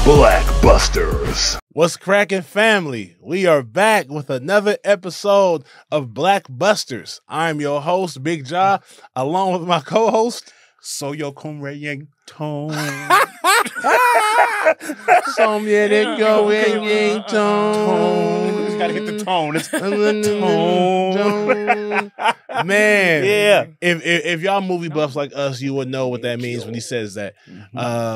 Blackbusters. What's cracking, family? We are back with another episode of Blackbusters. I'm your host, Big Ja, along with my co-host, Soyo Kumre Tone. Som Yedek Going Tone. Just gotta hit the tone. It's Tone. Man, yeah. If y'all movie buffs like us, you would know what that means when he says that.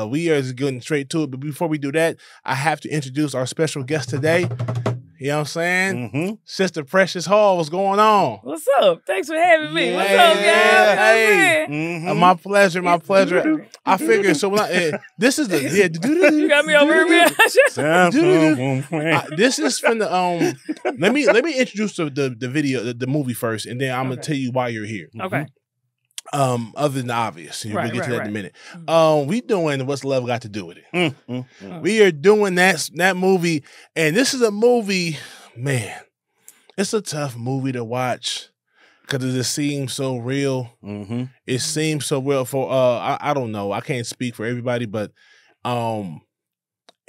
We are just getting straight to it, but before we do that, I have to introduce our special guest today. You know what I'm saying? Sister Precious Hall, what's going on? What's up? Thanks for having me. Yeah, What's up, y'all? hey. My pleasure, my pleasure. I figured so when this is the You got me over here. this is from the let me introduce the video, the movie first, and then I'm gonna tell you why you're here. Okay. Other than the obvious, we'll get to that in a minute. We doing What's Love Got to Do with It. We are doing that movie, and this is a movie, man. It's a tough movie to watch because it just seems so real. It seems so real for I don't know. I can't speak for everybody, but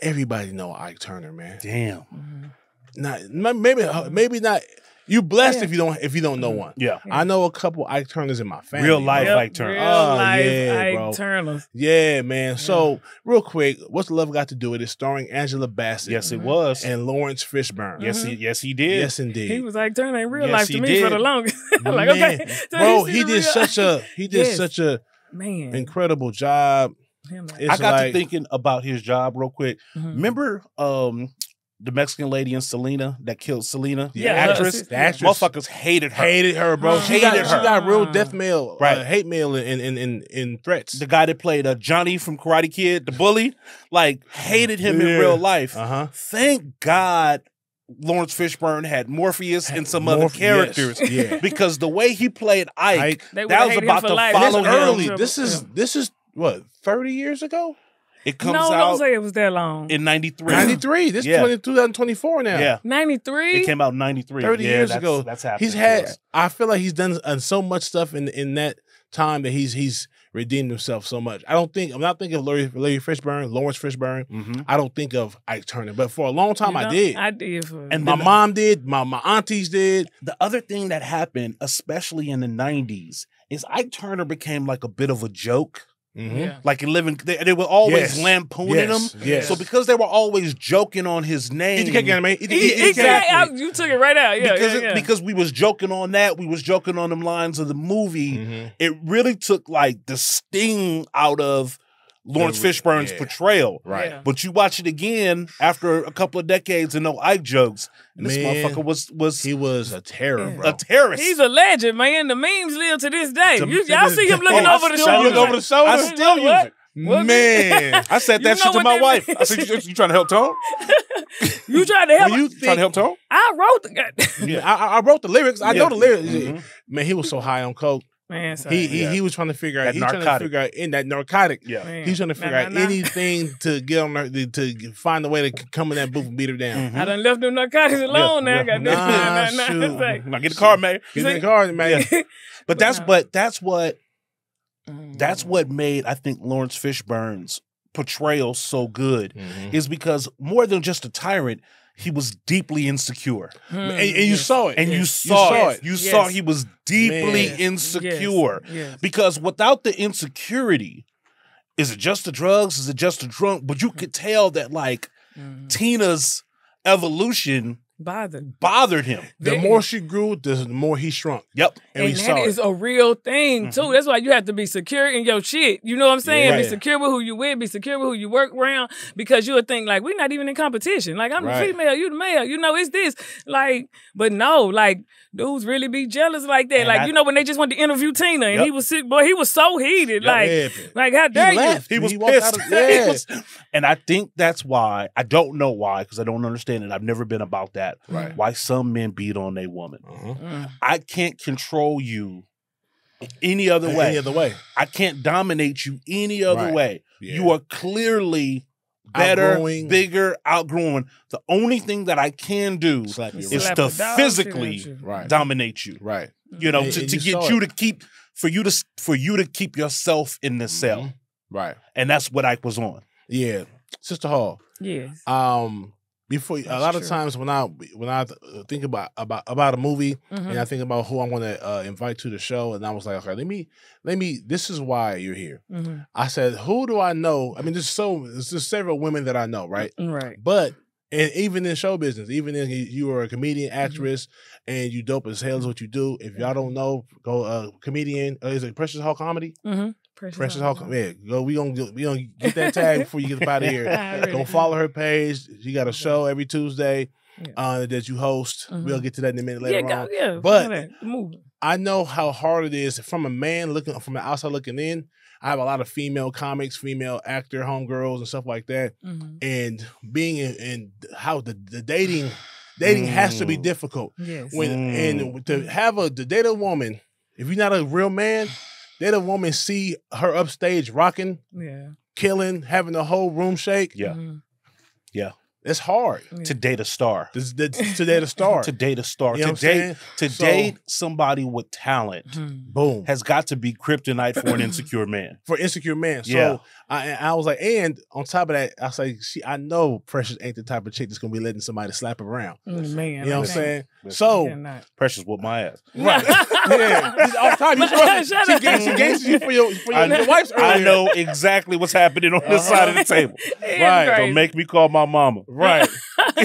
everybody know Ike Turner, man. Damn. Not maybe not. You blessed if you don't know one. Yeah. I know a couple Ike Turners in my family. Real life Yep, Ike Turner. Real life yeah, bro. Ike Turners. Yeah, man. So, real quick, What's Love Got to Do with It? Starring Angela Bassett. Yes, it was. And Lawrence Fishburne. Yes, he did. Yes, indeed. He was Ike Turner in real Yes, life he to me did. for the longest. I'm like, Man, okay. So bro, he's he in did real- such a man incredible job. Him like- It's I got like, to thinking about his job real quick. Mhm. Remember the Mexican lady in Selena that killed Selena? the Yeah, actress, the actress Motherfuckers hated her. hated her, bro. She Hated got her. real death mail, Right. hate mail in threats. The guy that played Johnny from Karate Kid, the bully, like hated him in Yeah. real life. Thank God Lawrence Fishburne had Morpheus and some other characters. Yes, yeah. Because the way he played Ike, They that would've was hated about him for to life. follow This him. early. Yeah. This is what 30 years ago. It comes No, don't out say it was that long. in 93. 93. This Yeah. is 2024 now. Yeah. 93? It came out in 93. 30 Yeah, years that's- ago. That's happening. He's had. I feel like he's done so much stuff in that time that he's redeemed himself so much. I'm not thinking of Larry Fishburne, Lawrence Fishburne. I don't think of Ike Turner, but for a long time You I know, did. I did. And My then mom did. My aunties did. the other thing that happened, especially in the 90s, is Ike Turner became like a bit of a joke. Yeah. Like in living, they were always Yes. lampooning Yes. him. Yes. So because they were always joking on his name, Exactly. You took it right out. Yeah, because we was joking on that, we was joking on them lines of the movie. It really took like the sting out of Lawrence Fishburne's portrayal. Right. Yeah. But you watch it again after a couple of decades and no Ike jokes, and this Man, motherfucker was He was a terror, bro. a terrorist. He's a legend, man. The memes live to this day. Y'all see him looking I over the still shoulder. look over the shoulder. I still use it. What? Man. I said You that know shit to what my that wife. means? I said, you trying to help Tone? You trying to help? When you Trying to help Tone? I wrote the Yeah, I wrote the lyrics. I know Yeah. the lyrics. Man, he was so high on coke. man. So, He was trying to figure out. That He's trying to narcotic. figure out in that narcotic. Yeah. man. He's trying to figure out Nah. anything to get on her, to find a way to come in that booth and beat her down. I done left them narcotics alone now. yeah. Goddamn. Nah, shoot. Now get the car, man. Get in the car, man. But that's what made, I think, Lawrence Fishburne's portrayal so good is because more than just a tyrant, he was deeply insecure. And you saw it. And you Yes. saw it. You Yes. saw he was deeply Man. insecure. Yes. Because without the insecurity, is it just the drugs? Is it just the drunk? But you could tell that like Tina's evolution bothered him. The more she grew, the more he shrunk. Yep. And we And saw that it. is a real thing too. That's why you have to be secure in your shit. You know what I'm saying? Yeah. Be secure with who you with, be secure with who you work around, because you'll think like we're not even in competition. Like I'm Right. the female, you the male. You know, it's this. Like, but no, like dudes really be jealous like that. And like, I- you know, when they just wanted to interview Tina and Yep. he was sick, boy, he was so heated. Yeah. Like how dare you? left. He was walked pissed. out of- yeah. And I think that's why, I don't know why, because I don't understand it. I've never been about that. Right. Why some men beat on a woman. Mm. I can't control you any other way. Any other way. I can't dominate you any other Right. way. Yeah. You are clearly better, Outgrowing. bigger, outgrowing. The only thing that I can do Slap you is around. Slap to a dog physically shit at you. Right. dominate you. Right. You know, And- to and you get saw you it. to keep for you to keep yourself in the cell. Right. And that's what Ike was on. Yeah. Sister Hall, Yes. Before a lot of times when I think about a movie and I think about who I'm going to invite to the show, and I was like, okay, let me. This is why you're here. I said, who do I know? I mean, there's several women that I know, right? Right. But and even in show business, even if you are a comedian, actress, and you dope as hell is what you do. If y'all don't know, go comedian. Is it Precious Hall Comedy? Precious Hall. Yeah, go. We gonna get that tag before you get up out of here. Go follow her page. She got a show every Tuesday that you host. We'll get to that in a minute later on. Yeah, but I know how hard it is from a man looking from the outside looking in. I have a lot of female comics, female actor homegirls and stuff like that, and being in how the dating has to be difficult. Yes. And to date a woman, if you're not a real man. Date a woman, see her upstage rocking, killing, having the whole room shake. Yeah. Yeah. It's hard. To date a star. To date a star. To date a star. You know to date somebody with talent. Boom. Has got to be kryptonite for an insecure man. For insecure man. So I was like, and on top of that, I was like, I know Precious ain't the type of chick that's gonna be letting somebody slap her around. Man. You know what I'm saying? So Precious whooped my ass. Right. All the time. She gangsters you for your wife's earlier. I know exactly what's happening on this side of the table. Right. Don't make me call my mama. Right.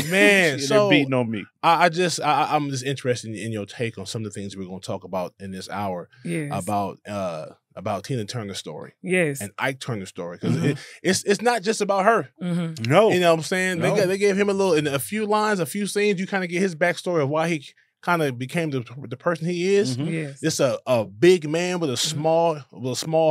Man, so they're beating on me. I'm just interested in your take on some of the things we're going to talk about in this hour about Tina Turner's story. Yes. And Ike Turner's story. Because it's not just about her. No. You know what I'm saying? No. They gave him in a few lines, a few scenes, you kind of get his backstory of why he kind of became the person he is. Yes. It's a big man with a small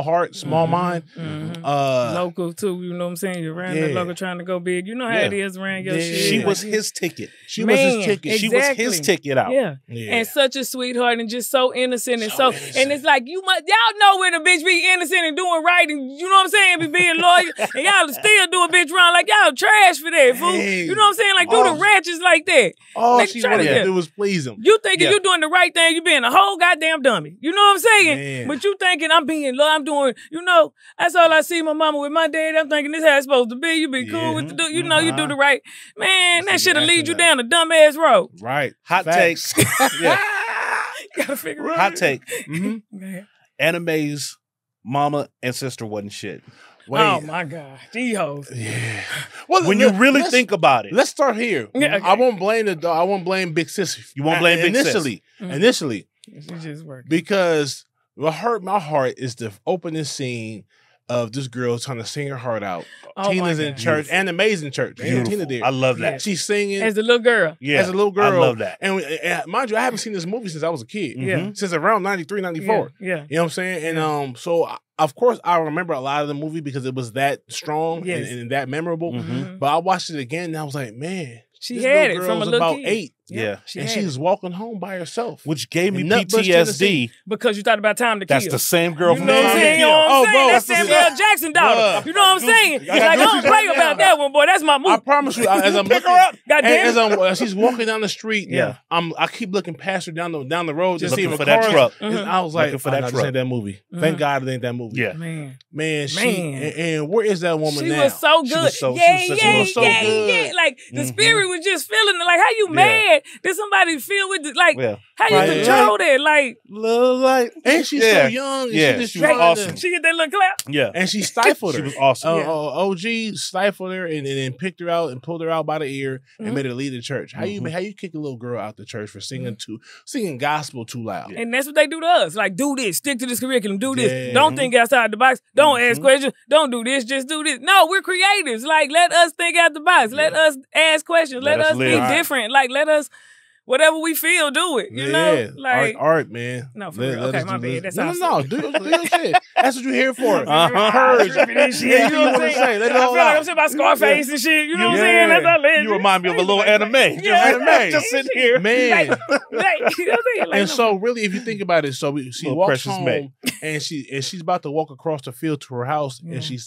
heart, small mind. Mm-hmm. Local too, you know what I'm saying? You're around the local trying to go big. You know how it is around your shit. She was his ticket. She was his ticket. She was his ticket out. Yeah. And such a sweetheart and just so innocent and and it's like y'all know when a bitch be innocent and doing right and you know what I'm saying, be being loyal and y'all still do a bitch wrong like y'all trash for that, fool. You know what I'm saying? Like do the ratchets like that. All she wanted to do was please him. You thinking you doing the right thing, you being a whole goddamn dummy. You know what I'm saying? Man. But you thinking I'm doing, you know, that's all I see my mama with my dad. I'm thinking this how it's supposed to be. You be cool with the you know, you do the right. Man, that shit'll lead you down a dumbass road. Right. Hot takes. You gotta figure it out. Hot take. Anime's mama and sister wasn't shit. Oh my God. These hoes. Yeah. Well, when you really think about it. Let's start here. Yeah, okay. I won't blame I won't blame Big Sis. You won't blame Big Sis. Initially. She just working. Because what hurt my heart is the opening scene of this girl trying to sing her heart out. Tina's in church, and amazing church. And Tina there. I love that. Yeah. She's singing. As a little girl. Yeah. As a little girl. I love that. And mind you, I haven't seen this movie since I was a kid. Yeah. Since around 93, 94. Yeah. You know what I'm saying? And so of course I remember a lot of the movie because it was that strong and that memorable. But I watched it again and I was like, man, she had it from a little about kid. 8. Yeah. And she's walking home by herself. Which gave me PTSD. Because you thought about Time to Kill. That's the same girl from Time to Kill. You know what I'm saying? That's Samuel Jackson daughter. You know what I'm saying? Like, I don't play about that one, boy. That's my movie. I promise you, as I'm pick her up. As she's walking down the street, I keep looking past her down the road, just seeing for that truck. I was like, for that truck. This ain't that movie. Thank God it ain't that movie. Yeah, man. And where is that woman now? She was so good. She was so good. Like the spirit was just feeling it. Like how you mad that somebody feel with it? Like how you control that? Like love, like, and she's so young. And she was awesome. She get that little clap. Yeah, and she stifled her. She was awesome. OG stifled her and then picked her out and pulled her out by the ear and made her lead the church. How you kick a little girl out the church for singing gospel too loud? And that's what they do to us. Like, do this, stick to this curriculum, do this. Don't think outside the box. Don't ask questions. Don't do this. Just do this. No, we're creators. Like, let us think out the box. Let us ask questions. Let us be different. Like, let us. Whatever we feel, do it. You know, like art, man. No, for real. Okay, my bad. That's no. Do your shit. That's what you're here for. Purge. You know what I'm saying? Let it all I feel like I'm saying about Scarface and shit. You know what I'm saying? That's all that. You remind me of a little anime. Just sitting here, man. And so, really, if you think about it, so she walks home and she's about to walk across the field to her house, and she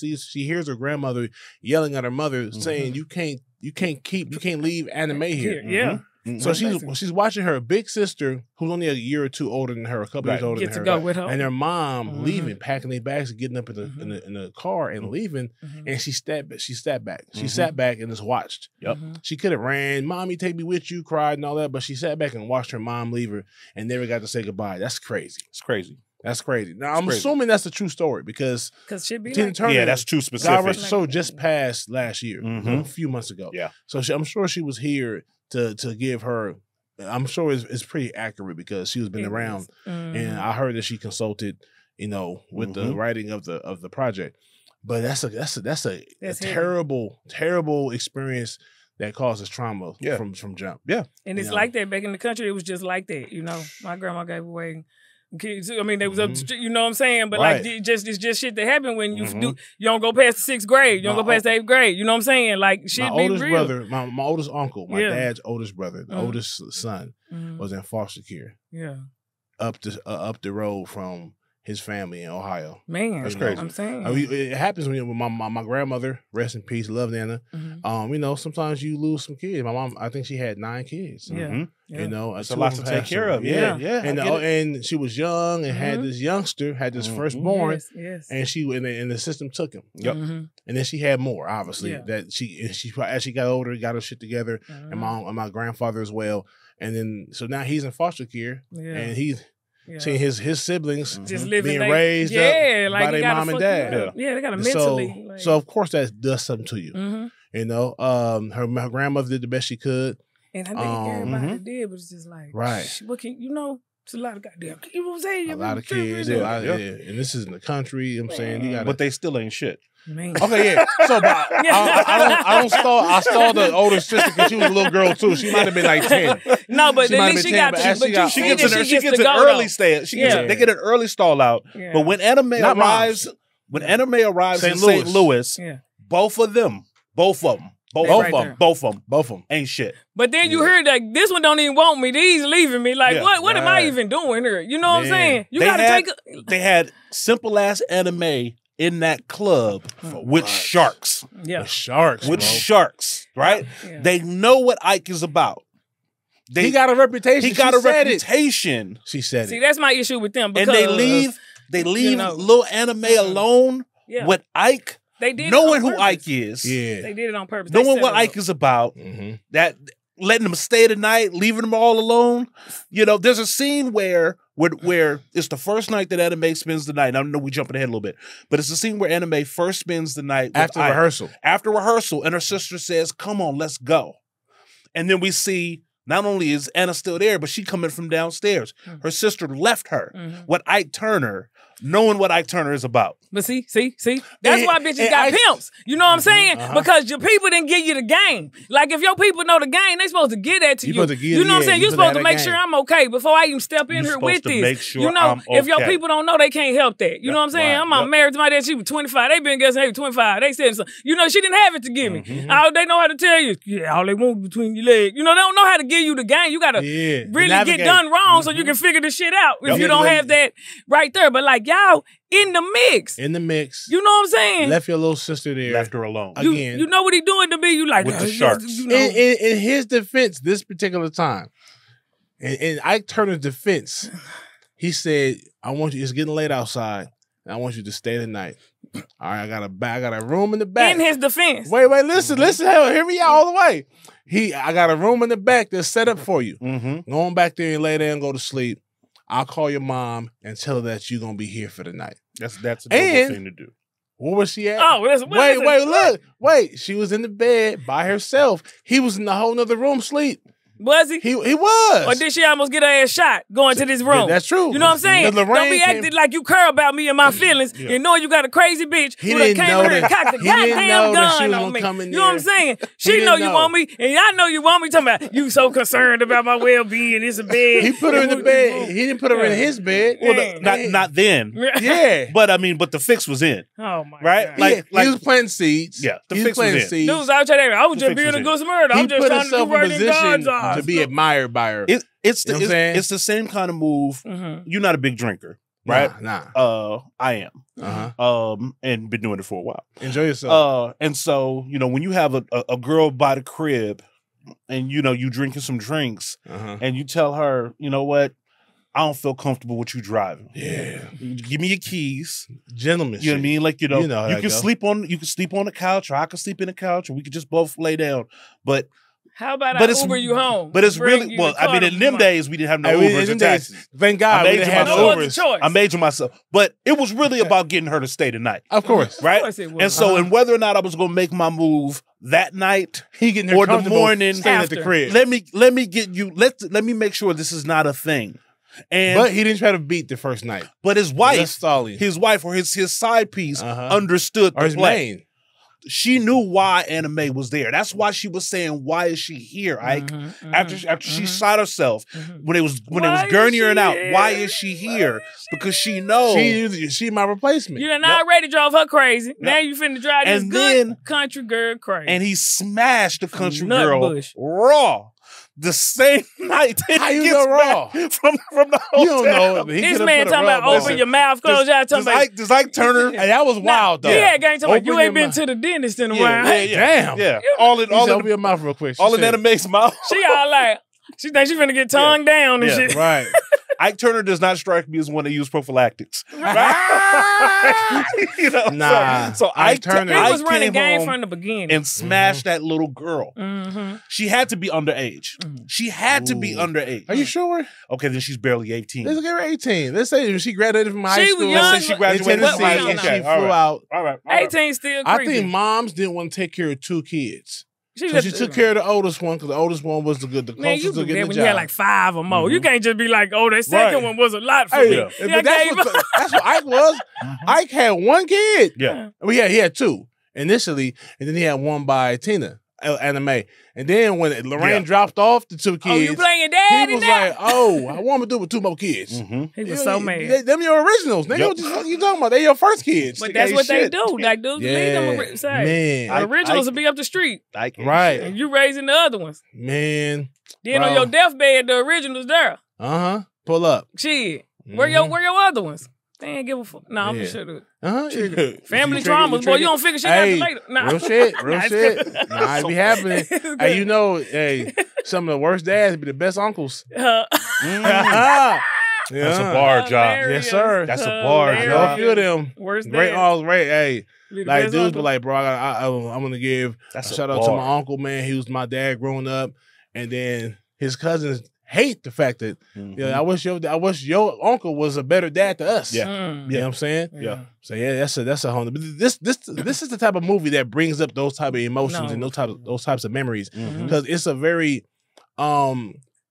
hears her grandmother yelling at her mother, saying, "You can't leave anime here." Yeah. So she's watching her big sister, who's only a year or two older than her, a couple years older than her, to go with her, and her mom leaving, packing their bags, and getting up in the car and leaving, and she sat back. She sat back and just watched. Yep. She could have ran, "Mommy, take me with you," cried and all that, but she sat back and watched her mom leave her and never got to say goodbye. That's crazy. It's crazy. That's crazy. Now I'm assuming that's a true story because Tina Turner, that's too specific. God rest her soul, just passed last year, a few months ago. Yeah. So I'm sure she was here to give her. I'm sure it's pretty accurate because she was been around, and I heard that she consulted, with the writing of the project. But that's a terrible experience that causes trauma from jump. Yeah, and it's like that back in the country. It was just like that. My grandma gave away kids. I mean, they was up. You know what I'm saying? But it's just shit that happened when you you don't go past the 6th grade. You don't go past the 8th grade. You know what I'm saying? Like shit. My oldest brother, my oldest uncle, my dad's oldest brother, the oldest son, was in foster care. Yeah, up the road from his family in Ohio. Man, that's crazy. I'm saying it happens when my grandmother, rest in peace, love Nana. Sometimes you lose some kids. My mom, I think she had 9 kids. Yeah. It's a lot to take care of. Yeah. And she was young and had this youngster, had this firstborn, and and the system took him. Yep. And then she had more, obviously. That she as she got older, got her shit together, and my grandfather as well. And then so now he's in foster care, and he's seeing his siblings just being raised up by their mom and dad. They got to mentally. So of course that does something to you. Her grandmother did the best she could. And I think everybody did, but it's just like, what can it's a lot of goddamn, you know what I'm saying? A lot of kids, and this is in the country. You know what I'm saying, you got, but they still ain't shit. Man. Okay, yeah. So, but I don't stall. I stalled the older sister because she was a little girl too. She might have been like 10. No, but at least she got. She gets an early stage. They get an early stall out. Yeah. But when Anime arrives, in St. Louis, both of them ain't shit. But then you heard that this one don't even want me. These leaving me. Like, what am I even doing here? You know what I'm saying? You got to take. They had simple ass anime in that club with sharks. Yeah. With sharks, right? Yeah. They know what Ike is about. He got a reputation. He got a reputation. She said it. See, that's my issue with them. Because, and they leave little anime alone with Ike. They did knowing who Ike is. Yeah. They did it on purpose. Knowing what Ike is about. That letting them stay the night, leaving them all alone. There's a scene where it's the first night that Anime spends the night. I know we're jumping ahead a little bit, but it's the scene where Anime first spends the night after rehearsal. After rehearsal, and her sister says, "Come on, let's go." And then we see not only is Anna still there, but she coming from downstairs. Her sister left her with Ike Turner, knowing what Ike Turner is about. But see, that's why bitches got pimps. You know what I'm saying? Because your people didn't give you the game. Like if your people know the game, they supposed to get that to you. You know what I'm saying? You're supposed to make sure I'm okay before I even step in here with this. Make sure if your people don't know, they can't help that. You know what I'm saying? I'm married to my dad. She was 25. They been guessing, hey, 25. They said something. She didn't have it to give me. All they know how to tell you, all they want between your legs. They don't know how to give you the game. You got to really get done wrong so you can figure the shit out if you don't have that right there. But like y'all, in the mix. You know what I'm saying? Left your little sister there. Left her alone. Again. You know what he doing to me? You like with the sharks. In his defense, this particular time, in Ike Turner's defense, he said, "I want you. It's getting late outside, and I want you to stay the night. All right, I got a room in the back." In his defense. Wait, listen. Hell, hear me out all the way. I got a room in the back that's set up for you. Go on back there and lay there and go to sleep. I'll call your mom and tell her that you're gonna be here for the night. That's a noble thing to do. Where was she at? Oh, wait. She was in the bed by herself. He was in a whole nother room asleep. Was he? He was. Or did she almost get her ass shot going to this room? That's true. You know what I'm saying? Don't be acting like you care about me and my feelings. You know you got a crazy bitch who done came in here and cocked a goddamn gun on me. You know what I'm saying? She know you want me, and I know you want me. Talking about you so concerned about my well-being. It's a bed. He put her in the bed. He didn't put her in his bed. Well, not then. Yeah. But the fix was in. Oh my God. Like he was planting seeds. Yeah. The fix was in. Dudes out there, I was just being a good Samaritan. I'm just trying to do right in God's eyes. To be admired by her. It's the same kind of move. You're not a big drinker, right? Nah. I am. And been doing it for a while. Enjoy yourself. And so when you have a girl by the crib, and you drinking some drinks, and you tell her, you know what, I don't feel comfortable with you driving. Yeah. Give me your keys. Gentlemen. You know what I mean? Like, you can sleep on the couch, or I can sleep in the couch, or we could just both lay down. But how about I Uber you home? But it's really, well, I mean, in them days, we didn't have no Ubers and taxis. Thank God we didn't have no Ubers. I made you myself. But it was really about getting her to stay the night. Of course. Right? Of course it was. And so, and whether or not I was going to make my move that night or the morning at the crib. Let me get you, let me make sure this is not a thing. But he didn't try to beat the first night. But his wife or his side piece understood the plan. She knew why Anna Mae was there. That's why she was saying, "Why is she here?" Ike, after she shot herself when it was gurney her out. Why is she here? Because she knows she my replacement. You done already drove her crazy. Now you finna drive this good country girl crazy. And he smashed the country girl raw. The same night that how you know raw from the hotel. You don't know. This man talking about open your mouth, close your eyes. Does Ike Turner? And that was wild though. Yeah, gang talking about you ain't been to the dentist in a while. Damn. Yeah. Open your mouth real quick. All in Anna Mae's mouth. She all like, she thinks she finna get tongue down and shit. Right. Ike Turner does not strike me as one that use prophylactics. Nah. So Ike Turner, he was running game from the beginning and smashed that little girl. She had to be underage. She had to be underage. Are you sure? Okay, then she's barely 18. Let's get her 18. Let's say she graduated from high school. Let's say she graduated from high school. And she flew out. All right. 18 still creepy. I think moms didn't want to take care of 2 kids. So she took care of the oldest one because the oldest one was the closest to getting the job. When you had like 5 or more, you can't just be like, "Oh, that second one was a lot for me." But that's what Ike was. Ike had 1 kid. Yeah, he had 2 initially, and then he had 1 by Tina, Anna Mae. And then when Lorraine dropped off the 2 kids, you playing daddy? He was like, "Oh, I want to do it with 2 more kids." He was so mad. Them your originals. Nigga, what you talking about? They your first kids. But that's what they do. Like dudes need them originals will be up the street. Right. And you raising the other ones. Man. Then on your deathbed, the originals there. Pull up. Shit. Where your other ones? They ain't give a fuck. No, I'm for sure. Family traumas, boy. You don't figure shit out later. Nah. Real shit. Nah, it be happening. Hey, some of the worst dads be the best uncles. That's a bar job. Yes, sir. That's a bar job. A few of them. Worst great dads. uncles, great. Hey, like dudes uncle. be like, bro, I'm gonna give a shout out to my uncle, man. He was my dad growing up, and then his cousins hate the fact that I wish your uncle was a better dad to us. Yeah, you know what I'm saying. Yeah. So that's a whole. This is the type of movie that brings up those type of emotions and those types of memories because it's a very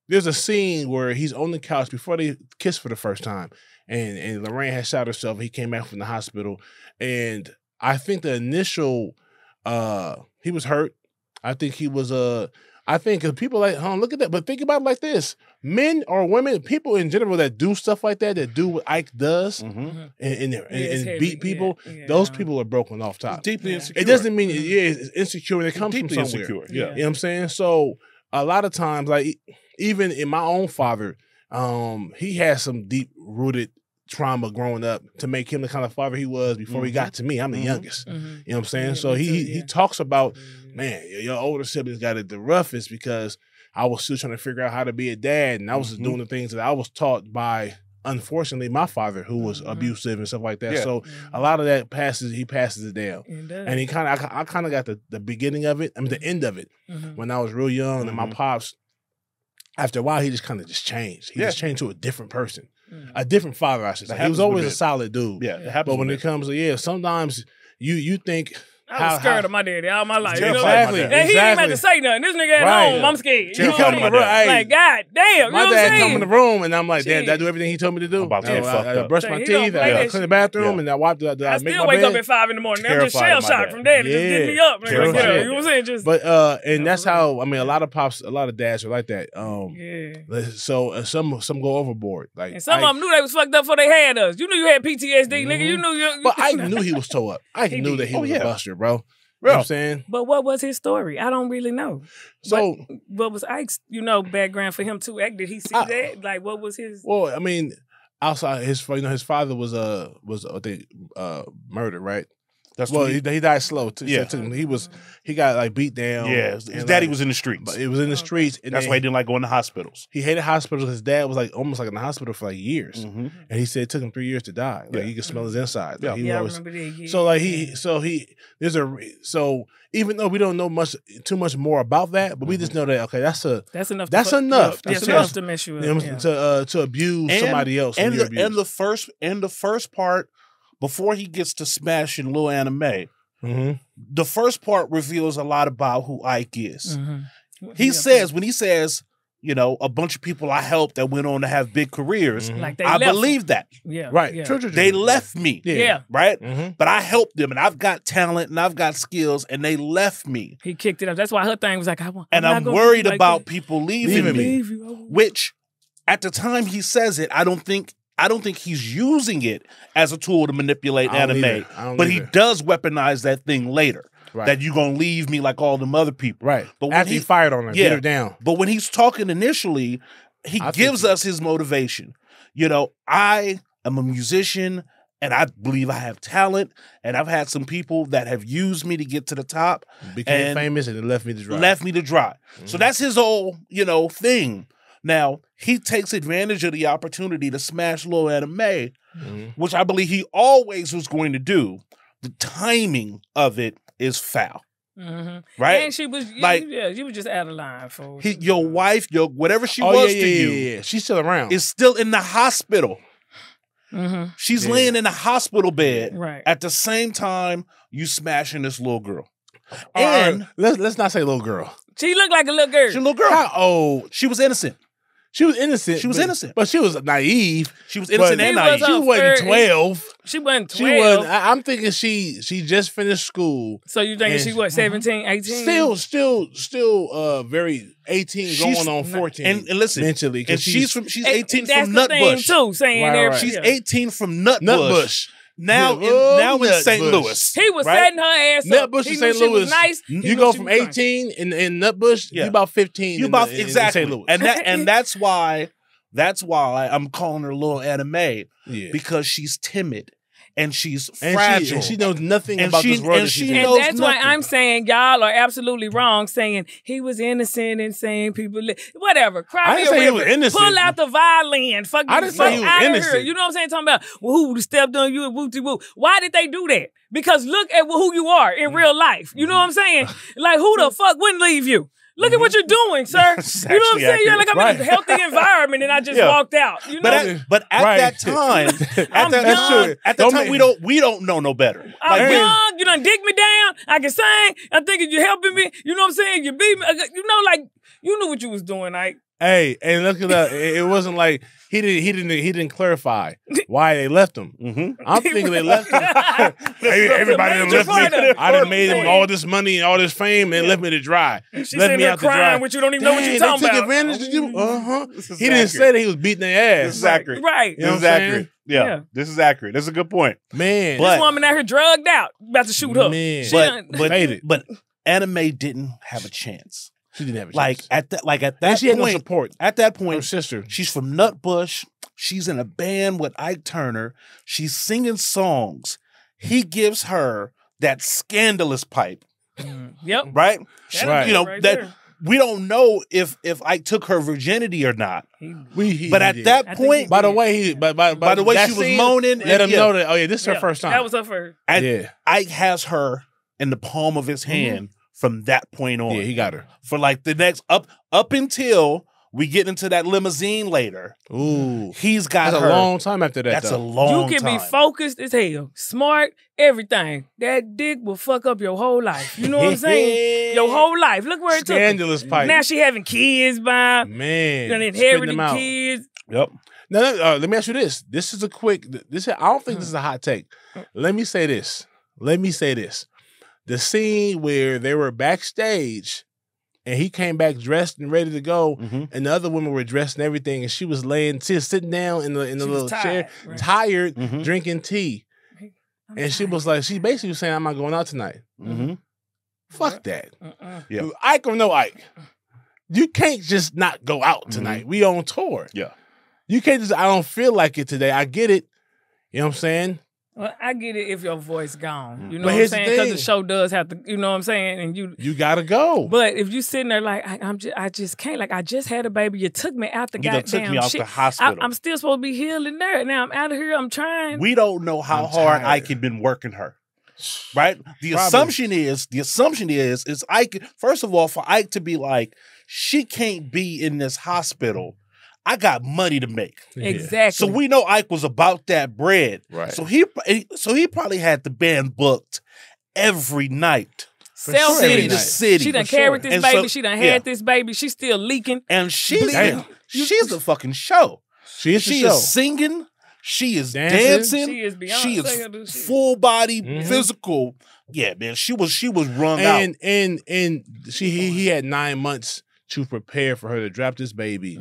There's a scene where he's on the couch before they kiss for the first time, and Lorraine had shot herself. He came back from the hospital, and I think the initial he was hurt. I think he was I think because people like, look at that. But think about it like this: men or women, people in general that do stuff like that do what Ike does and beat people. Those people are broken off top. Deeply insecure. It doesn't mean it's insecure when it comes from somewhere. Insecure. You know what I'm saying? So a lot of times, like even in my own father, he had some deep rooted trauma growing up to make him the kind of father he was before he got to me. I'm the youngest. You know what I'm saying? So he talks about, man, your older siblings got it the roughest because I was still trying to figure out how to be a dad, and I was just doing the things that I was taught by, unfortunately, my father, who was abusive and stuff like that. So a lot of that he passes it down. And he I kind of got the beginning of it, the end of it when I was real young, and my pops, after a while, he just kind of changed. He just changed to a different person. A different father, I should say. He was always a solid dude. Yeah, but when it comes to, sometimes you think, I was scared of my daddy all my life. Exactly. And he ain't had to say nothing. This nigga at home, I'm scared. He come in the room. Like, God damn. My dad come in the room, and I'm like, Dad, did I do everything he told me to do? I brushed my teeth, I cleaned the bathroom, and I wiped. I still wake up at 5 in the morning. I'm just shell shocked from daddy. Just get me up. You know what I'm saying? But and that's how a lot of dads are like that. So some go overboard. Like, and some of them knew they was fucked up before they had us. You knew you had PTSD, nigga. You knew. But I knew he was toe up. I knew that he was a buster, bro. You know what I'm saying? But what was his story? I don't really know. So what was Ike's, background for him to act? Did he see that? Like, what was his? Well, outside his father was I think murdered, right? He died slow. He got like beat down. Yeah, his daddy was in the streets. But it was in the streets. And that's why he didn't like going to hospitals. He hated hospitals. His dad was like almost like in the hospital for like years. And he said it took him 3 years to die. Like he could smell his inside. Like, I remember that. So even though we don't know too much more about that, but we just know that okay, that's enough. That's enough. That's enough to mess you up. To abuse somebody else. And the first part before he gets to smashing Lil Anna Mae, the first part reveals a lot about who Ike is. He says, you know, a bunch of people I helped that went on to have big careers. Like I believe that. Yeah. Right. Yeah. They left me. Yeah. Right? But I helped them and I've got talent and I've got skills and they left me. He kicked it up. That's why her thing was like, I'm worried about people leaving me. Which at the time he says it, I don't think he's using it as a tool to manipulate Anna Mae. But he does weaponize that thing later. Right. That you gonna leave me like all them other people. Right. But when after he fired on her, get her down. But when he's talking initially, he gives us his motivation. You know, I am a musician and I believe I have talent and I've had some people that have used me to get to the top. Became famous and it left me to dry. So that's his whole, thing. Now, he takes advantage of the opportunity to smash Lil Anna Mae, which I believe he always was going to do. The timing of it is foul. Right? And she was she was just out of line for your wife, whatever she was to you. Yeah. She's still around. Is still in the hospital. She's laying in a hospispittal bed. Right. At the same time, you smashing this little girl. And let's not say little girl. She looked like a little girl. She a little girl. How old? She was innocent. She was innocent. But she was naive. She was innocent and naive. She wasn't 12. She wasn't 12. I'm thinking she just finished school. So you thinking she what, 17, 18? Still very 18 going on 14. And listen, mentally. And she's 18 that's from the Nutbush. Thing too, saying right. She's 18 from Nutbush. Now in St. Louis. He was setting her ass up. Nutbush in St. Louis. Nice. You go from 18 in Nutbush, you about 15 in St. Louis. And that's why I'm calling her Lil Anna Mae. Because she's timid. And she's fragile. She knows nothing about this world. And that's why I'm saying y'all are absolutely wrong saying he was innocent and saying people... Whatever. Cry me a river. He was innocent. Pull out the violin. I didn't say he was innocent. You know what I'm saying? Talking about who stepped on you and whoop-de-whoop. Why did they do that? Because look at who you are in real life. You know what I'm saying? Like, who the fuck wouldn't leave you? Look at what you're doing, sir. You know what I'm saying? You're like, I'm in a healthy environment and I just walked out. You know? But at that time, at that time, we don't know no better. I'm young, you done dig me down, I can sing, I'm thinking you're helping me, you know what I'm saying? You beat me, you knew what you was doing, like. Hey, and look at that. It wasn't like he didn't clarify why they left him. I'm thinking they left him. Everybody done left me. I done made him all this money and all this fame and left me to dry. She's sitting there crying, which you don't even know what you're talking about. They took advantage of you. He didn't say that he was beating their ass. This is accurate. Right. This is accurate. Yeah, this is accurate. That's a good point. Man. This woman out here drugged out, about to shoot her. Man. But Anna Mae didn't have a chance. She didn't have a chance. At that point, she had no support. At that point, her sister. She's from Nutbush. She's in a band with Ike Turner. She's singing songs. He gives her that scandalous pipe. Yep. Right? Right. We don't know if Ike took her virginity or not. But at that point, by the way, she was moaning. Let him know that. Oh yeah, this is her first time. That was her first. Ike has her in the palm of his hand. From that point on. Yeah, he got her. For like the next up until we get into that limousine later. Ooh. He's got her. That's a long time after that. That's a long time. You can be focused as hell, smart, everything. That dick will fuck up your whole life. You know what I'm saying? Your whole life. Look where it took her. Scandalous pipe. Now she having kids by. Man. Done inherited kids. Yep. Now, let me ask you this. This is a quick, I don't think this is a hot take. Let me say this. The scene where they were backstage and he came back dressed and ready to go, and the other women were dressed and everything, and she was sitting down in the little chair, tired, drinking tea. And she was like, she basically was saying, I'm not going out tonight. Fuck that. Yeah. Ike or no Ike, you can't just not go out tonight. We on tour. Yeah. You can't just, I don't feel like it today. I get it. You know what I'm saying? Well, I get it if your voice gone. You know what I'm saying? Because the show does have to, you know what I'm saying? And you gotta go. But if you sitting there like, I just can't. Like, I just had a baby. You took me out the goddamn shit. You took me out the hospital. I'm still supposed to be healing there. Now I'm out of here. I'm trying. We don't know how hard Ike had been working her. Right? The assumption is Ike, first of all, for Ike to be like, she can't be in this hospital. I got money to make. Exactly. So we know Ike was about that bread. Right. So he probably had the band booked every night. City to city. She done carried this baby. She done had this baby. She's still leaking. And she's a fucking show. She is singing. She is dancing. She is beyond. She is full body, physical. Yeah, man. She was wrung out. And he had 9 months to prepare for her to drop this baby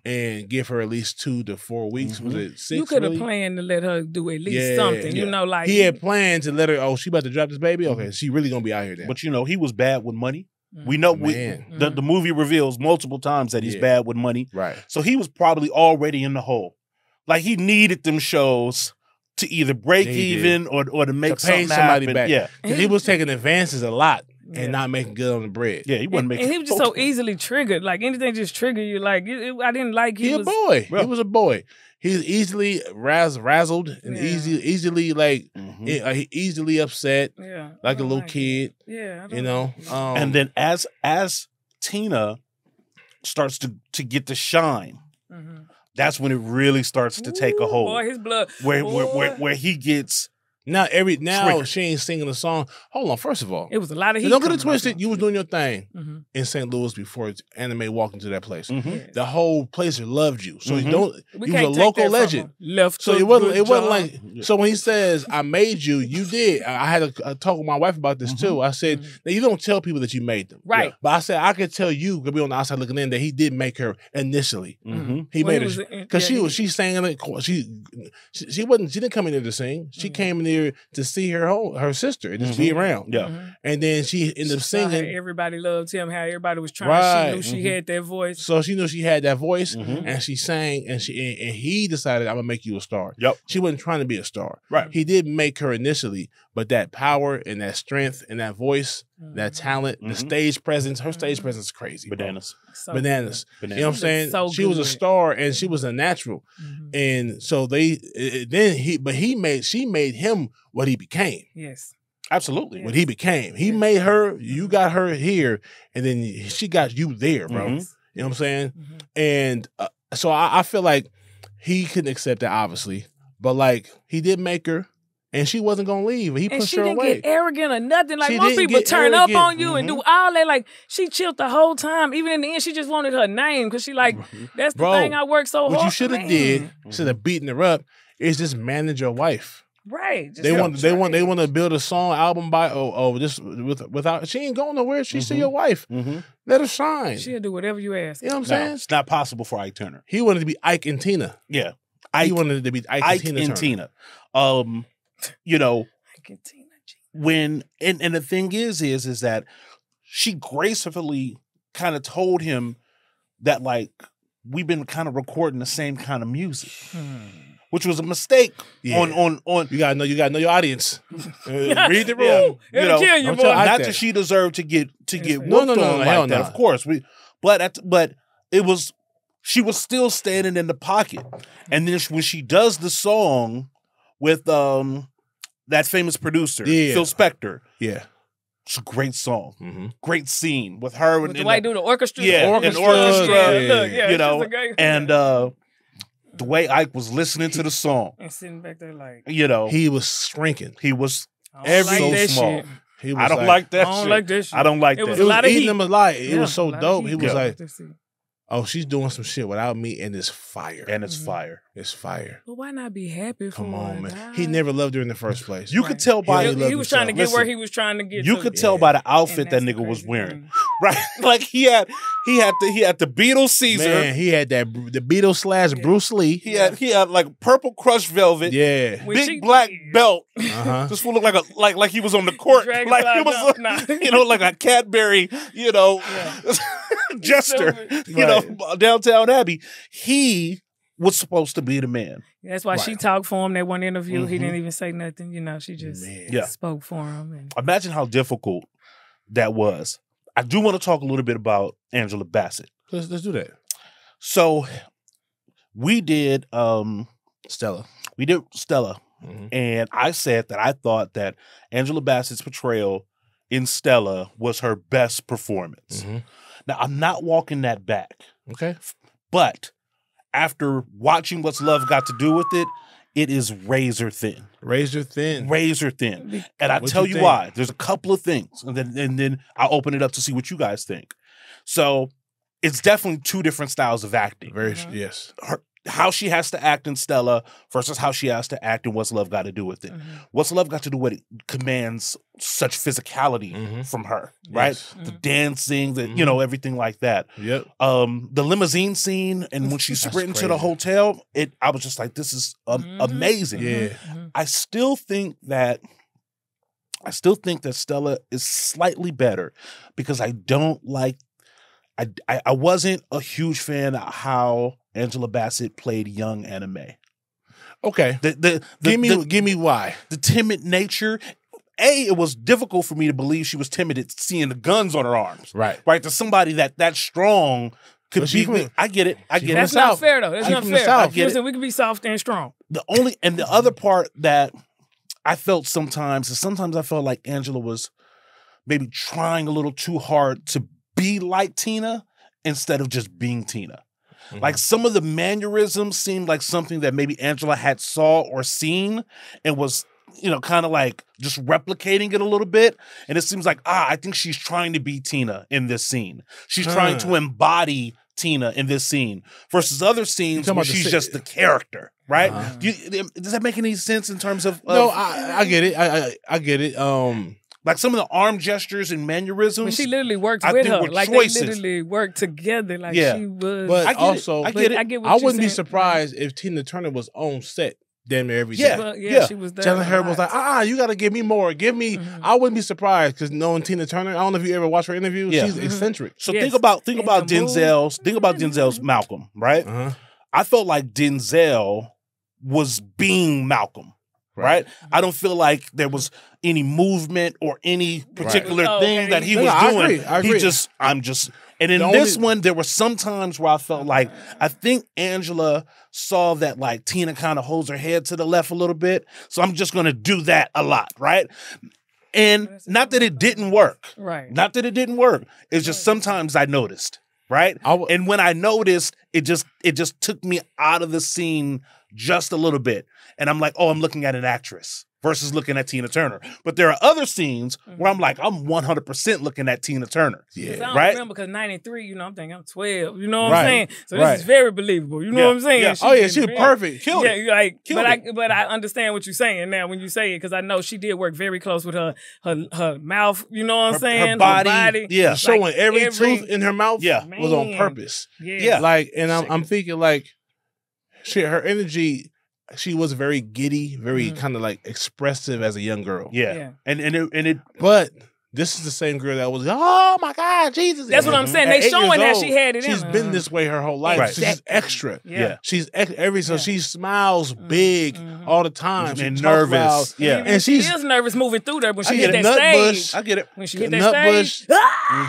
and give her at least 2 to 4 weeks. Was it 6? You could have planned to let her do at least something. You know, like he had planned to let her. Oh, she about to drop this baby. Okay, she really gonna be out here then. But you know, he was bad with money. We know the movie reveals multiple times that he's bad with money. Right. So he was probably already in the hole. Like he needed them shows to either break even or to make something somebody happen. back. Yeah, he was taking advances a lot and not making good on the bread. Yeah, he wasn't making. And he was just so easily triggered. Like anything just triggered you. Like I didn't like. He was a boy. He was a boy. He's easily razzled and easily like easily upset. Yeah, like a little kid. Yeah, you know. And then as Tina starts to get to shine. That's when it really starts to take a hold. Boy, his blood. Where he gets now she ain't singing the song. Hold on, first of all, it was a lot of heat. Don't get it twisted. You was doing your thing in St. Louis before Anime walked into that place. The whole place loved you. So you don't. You was a local legend. So it wasn't like. So when he says I made you, you did. I had a talk with my wife about this too. I said that you don't tell people that you made them, right? But I said I could tell you, could be on the outside looking in, that he did make her initially. He made her because she sang it. She wasn't. She didn't come in there to sing. She came in there to see her sister and just be around. And then she ended up singing. How everybody loved him. How everybody was trying. She knew she had that voice. So she knew she had that voice, and she sang, and he decided, I'm gonna make you a star. She wasn't trying to be a star. Right. He did make her initially, but that power and that strength and that voice, that talent, the stage presence, her stage presence is crazy. Bananas. Bananas. You know what I'm saying? So she was a star and she was a natural. And so she made him what he became. Yes. Absolutely. What he became. He made her, you got her here, and then she got you there, bro. You know what I'm saying? And so I feel like he couldn't accept that, obviously. But like, he did make her, and she wasn't gonna leave. He pushed her away. And she didn't get arrogant or nothing. Like most people turn up on you and do all that. Like she chilled the whole time. Even in the end, she just wanted her name because she like, that's the thing I worked so hard. What you should have did, instead of beating her up, is just manage your wife. Right. They want to build a song album by just without she ain't going nowhere. She's still your wife. Let her shine. She'll do whatever you ask. You know what I'm saying? It's not possible for Ike Turner. He wanted to be Ike and Tina. Yeah. He wanted to be Ike and Tina. You know, when and the thing is that she gracefully kind of told him that like we've been kind of recording the same kind of music. Which was a mistake on you gotta know your audience. Read the room. It'll kill you, boy. Not that she deserved to get whooped on like that, of course. But it was she was still standing in the pocket. And then when she does the song with that famous producer, Phil Spector. Yeah. It's a great song. Great scene with her with the white dude, the orchestra. Yeah, orchestra. You know, and the way Ike was listening to the song and sitting back there like, you know, he was shrinking. He was so small. He was I don't like that. I don't like this shit. I don't like that. It was eating him alive. It was so dope. He was like, Oh, she's doing some shit without me, and it's fire. And it's fire. It's fire. But why not be happy for her? Come on, man. He never loved her in the first place. You could tell by he was trying to get where he was trying to get. You could tell by the outfit that nigga was wearing, right? Like he had the Beatles Caesar. Man, he had the Beatles / Bruce Lee. He had like purple crushed velvet. Yeah, big black belt. Just would look like he was on the court. Like he was, you know, like a Cadbury, you know, jester. You know, Downtown Abbey. He was supposed to be the man. That's why she talked for him that one interview. He didn't even say nothing. You know, she just spoke for him. And imagine how difficult that was. I do want to talk a little bit about Angela Bassett. Let's do that. So we did Stella. We did Stella. And I said that I thought that Angela Bassett's portrayal in Stella was her best performance. Now, I'm not walking that back. Okay. But after watching What's Love Got to Do with It, it is razor thin. Razor thin. Razor thin. And I'll tell you why. There's a couple of things. And then I'll open it up to see what you guys think. So it's definitely two different styles of acting. Yes. How she has to act in Stella versus how she has to act in What's Love Got to Do with It. What's Love Got to Do with It commands such physicality from her, right? Yes. The dancing, the everything like that. Yep. The limousine scene and when she's sprinting to the hotel, I was just like, this is amazing. Yeah. I still think that Stella is slightly better because I don't like. I wasn't a huge fan of how Angela Bassett played young Anna Mae. Okay. Give me why. The timid nature. It was difficult for me to believe she was timid at seeing the guns on her arms. Right. Right. To somebody that strong could be. I get it. That's not fair though. That's not fair. Listen, we can be soft and strong. The other part that I felt sometimes I felt like Angela was maybe trying a little too hard to be like Tina instead of just being Tina. Like some of the mannerisms seemed like something that maybe Angela had saw or seen and was, kind of like just replicating it a little bit. And it seems like, I think she's trying to be Tina in this scene. She's trying to embody Tina in this scene versus other scenes where she's just the character, right? Does that make any sense in terms of... No, I get it. I get it. Like some of the arm gestures and mannerisms. But she literally works with her. Like choices. They literally work together. Like she was. But I get it. I wouldn't be surprised if Tina Turner was on set damn near every day. Yeah, she was there. Telling her was like, you got to give me more. Give me. I wouldn't be surprised because knowing Tina Turner, I don't know if you ever watched her interview. She's eccentric. So think about Denzel's Malcolm, right? I felt like Denzel was being Malcolm. Right? I don't feel like there was any movement or any particular thing that he was doing. I agree. And in this one, there were some times where I felt like, I think Angela saw that like Tina kind of holds her head to the left a little bit. So I'm just going to do that a lot. Right. And not that it didn't work. Right. Not that it didn't work. It's just sometimes I noticed. Right. And when I noticed, it just took me out of the scene just a little bit. And I'm like, I'm looking at an actress versus looking at Tina Turner. But there are other scenes where I'm like, I'm 100% looking at Tina Turner. Yeah. I don't remember because 93, I'm thinking I'm 12. You know what I'm saying? So this is very believable. You know what I'm saying? Yeah. She was perfect. Killed it. But I understand what you're saying now when you say it because I know she did work very close with her mouth. You know what I'm saying? Her body. Yeah. Like showing every tooth in her mouth was on purpose. Yeah. Like, and I'm thinking like, her energy... She was very giddy, very kind of like expressive as a young girl. Yeah. And it but this is the same girl that was, oh my God, Jesus. That's what I'm saying. They showing that she had it in her. She's been this way her whole life. Right. She's extra. Yeah. She's so she smiles big all the time. And nervous. Yeah. And she is nervous moving through there when she hit that stage. I get it. When she hit that stage.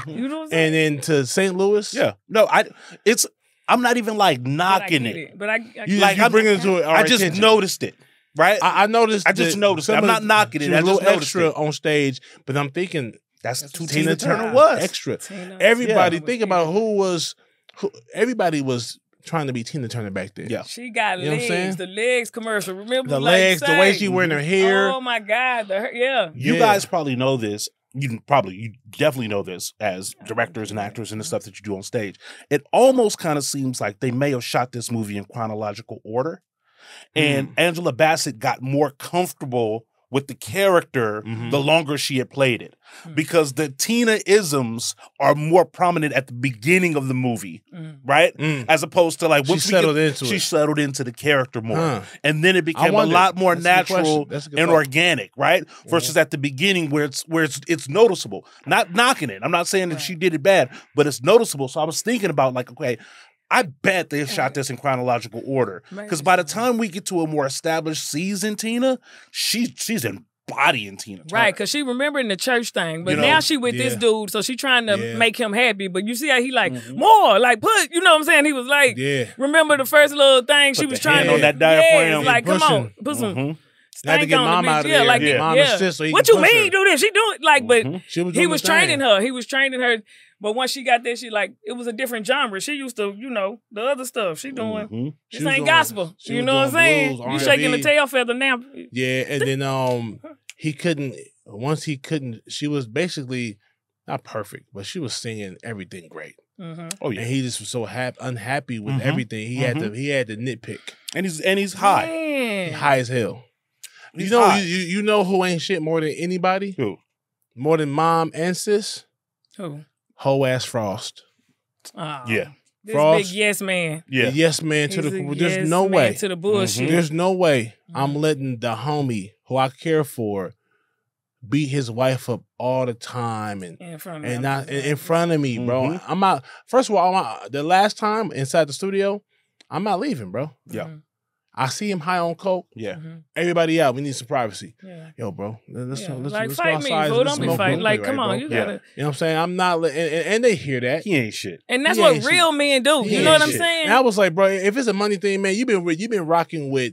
You know what I'm saying? And then to St. Louis. Yeah. No, I'm not even like knocking it. But I you bring it to I just noticed it. Right? I noticed. I just noticed it. I'm not knocking it. She was a little extra on stage, but I'm thinking that's who Tina Turner was. Extra. Everybody think about who everybody was trying to be Tina Turner back then. Yeah. She got legs. The legs commercial. Remember the legs, the way she wearing her hair. Oh my God. You guys probably know this. You definitely know this as directors and actors and the stuff that you do on stage. It almost kind of seems like they may have shot this movie in chronological order. And Angela Bassett got more comfortable with the character the longer she had played it. Because the Tina-isms are more prominent at the beginning of the movie, right? As opposed to like once she settled into the character more. And then it became a lot more natural and organic, right? Versus at the beginning where it's noticeable. Not knocking it. I'm not saying that she did it bad, but it's noticeable. So I was thinking about like, okay, I bet they shot this in chronological order. Because by the time we get to a more established seasoned Tina, she's embodying Tina Turner. Right, because she remembering the church thing. But now she with this dude, so she trying to make him happy. But you see how he like, more, like put, you know what I'm saying? He was like, remember the first little thing she was trying to. on that diaphragm. Like, come on, put some. Not to get mom out of there. Like, mom assist, so what you mean, do this? She doing like, but he was training her. He was training her. But once she got there, she like, it was a different genre. She used to, the other stuff. She doing, this ain't gospel. You know what I'm saying? You shaking the tail feather now. Yeah, and then she was basically not perfect, but she was singing everything great. Oh yeah, and he just was so unhappy with everything. He had to nitpick, and he's high, high as hell. You know who ain't shit more than anybody? Who? More than mom and sis? Who? Whole ass Frost. Yeah. This Frost, big yes man. Yeah. Yes man to there's no way. To the bullshit. There's no way I'm letting the homie who I care for beat his wife up all the time and in front of me, bro. I'm out. First of all, the last time inside the studio, I'm not leaving, bro. Yeah. I see him high on coke. Yeah. Everybody out. We need some privacy. Yeah. Yo, bro. Let's like, go fight me, outside. bro. Don't be fighting. Like, come on. You gotta. You know what I'm saying? I'm not. And they hear that. He ain't shit. And that's what real men do. You know what I'm saying? And I was like, bro, if it's a money thing, man, you've been rocking with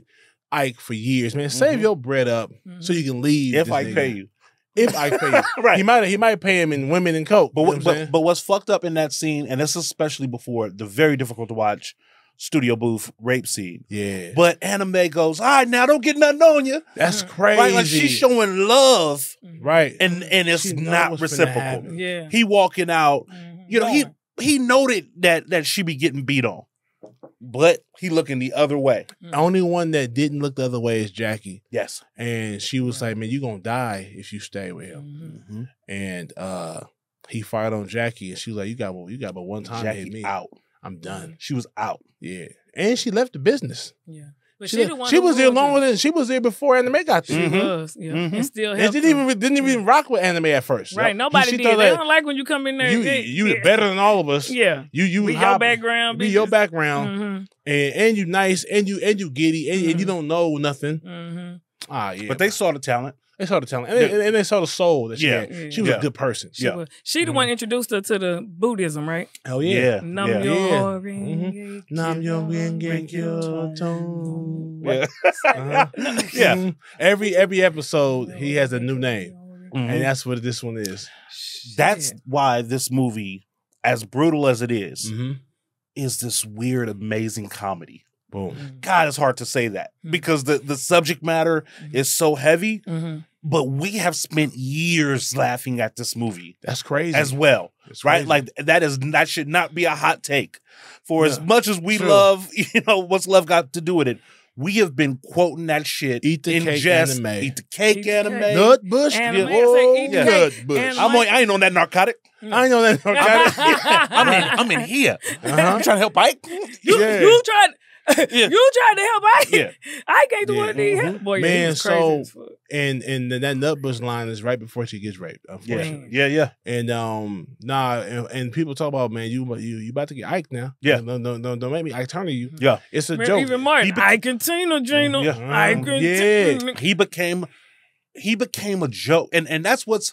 Ike for years, man. Save your bread up so you can leave. If I pay you. If I pay you. Right. He might pay him in women and coke. But what's fucked up in that scene, and this is especially before the very difficult to watch studio booth rape scene. Yeah. But Anna Mae goes, all right, now don't get nothing on you. That's crazy. Right? Like she's showing love. Right. And it's not reciprocal. Yeah. He walking out, he noted that she be getting beat on. But he looking the other way. The only one that didn't look the other way is Jackie. Yes. And she was like, man, you're gonna die if you stay with him. And he fired on Jackie and she was like, you got but one time Jackie to hit me. Out. I'm done. She was out. Yeah. And she left the business. Yeah. But she was there longer than she was there before Anna Mae got there. She was, and still helped. And didn't even rock with Anna Mae at first. Right, nobody did. They don't like when you come in there. You better than all of us. Yeah, you be your background. Be your background, and you nice, and you giddy, and you don't know nothing. But they saw the talent. They saw the talent, and they saw the soul that she had. She was a good person. She the one introduced her to the Buddhism, right? Hell yeah. Nam yo renge Yeah. Every episode he has a new name, and that's what this one is. That's why this movie, as brutal as it is this weird, amazing comedy. Boom. God, it's hard to say that because the subject matter is so heavy, but we have spent years laughing at this movie. That's crazy. As well, right? Like that should not be a hot take. For as much as we love, what's love got to do with it? We have been quoting that shit. Eat the cake anime. Eat the cake anime. Nut bush. Nut bush. I ain't on that narcotic. I ain't on that narcotic. I'm in here. I'm trying to help Ike. You tried. You tried to help Ike. Yeah. Ike ain't the one need help. Boy, man, so and that Nutbush line is right before she gets raped. Unfortunately. Yeah. And and people talk about, man, you about to get Ike now. Yeah. Don't make me Ike Turner you. Yeah. It's a joke. Even Martin. Ike and Tina, Gina. Ike and Tina. He became a joke, and that's what's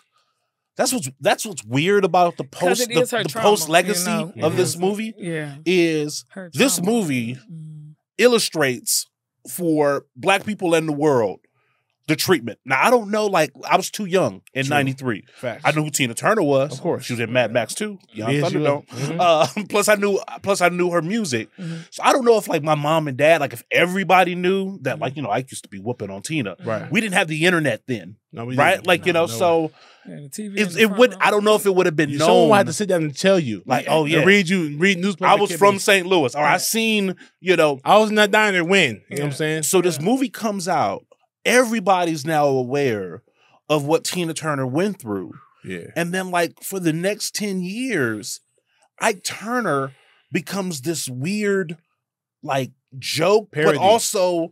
weird about the post legacy of this movie. Yeah. Is this movie illustrates for Black people in the world the treatment. Now, I don't know, like, I was too young in 93. Facts. I knew who Tina Turner was. Of course. She was in Mad Max 2. Young Thunderdome. Plus I knew her music. So I don't know if, like, my mom and dad, like, if everybody knew that, like, I used to be whooping on Tina. Right. We didn't have the internet then. No, we right? didn't. Like, so the TV it would, I don't know if it would have been known. Someone would have to sit down and tell you. Like, oh, yeah. Read newspaper. I was from St. Louis. Or I seen, I was in that diner when. You know what I'm saying? So this movie comes out. Everybody's now aware of what Tina Turner went through. Yeah. And then, like, for the next 10 years, Ike Turner becomes this weird, like, joke, parody. But also,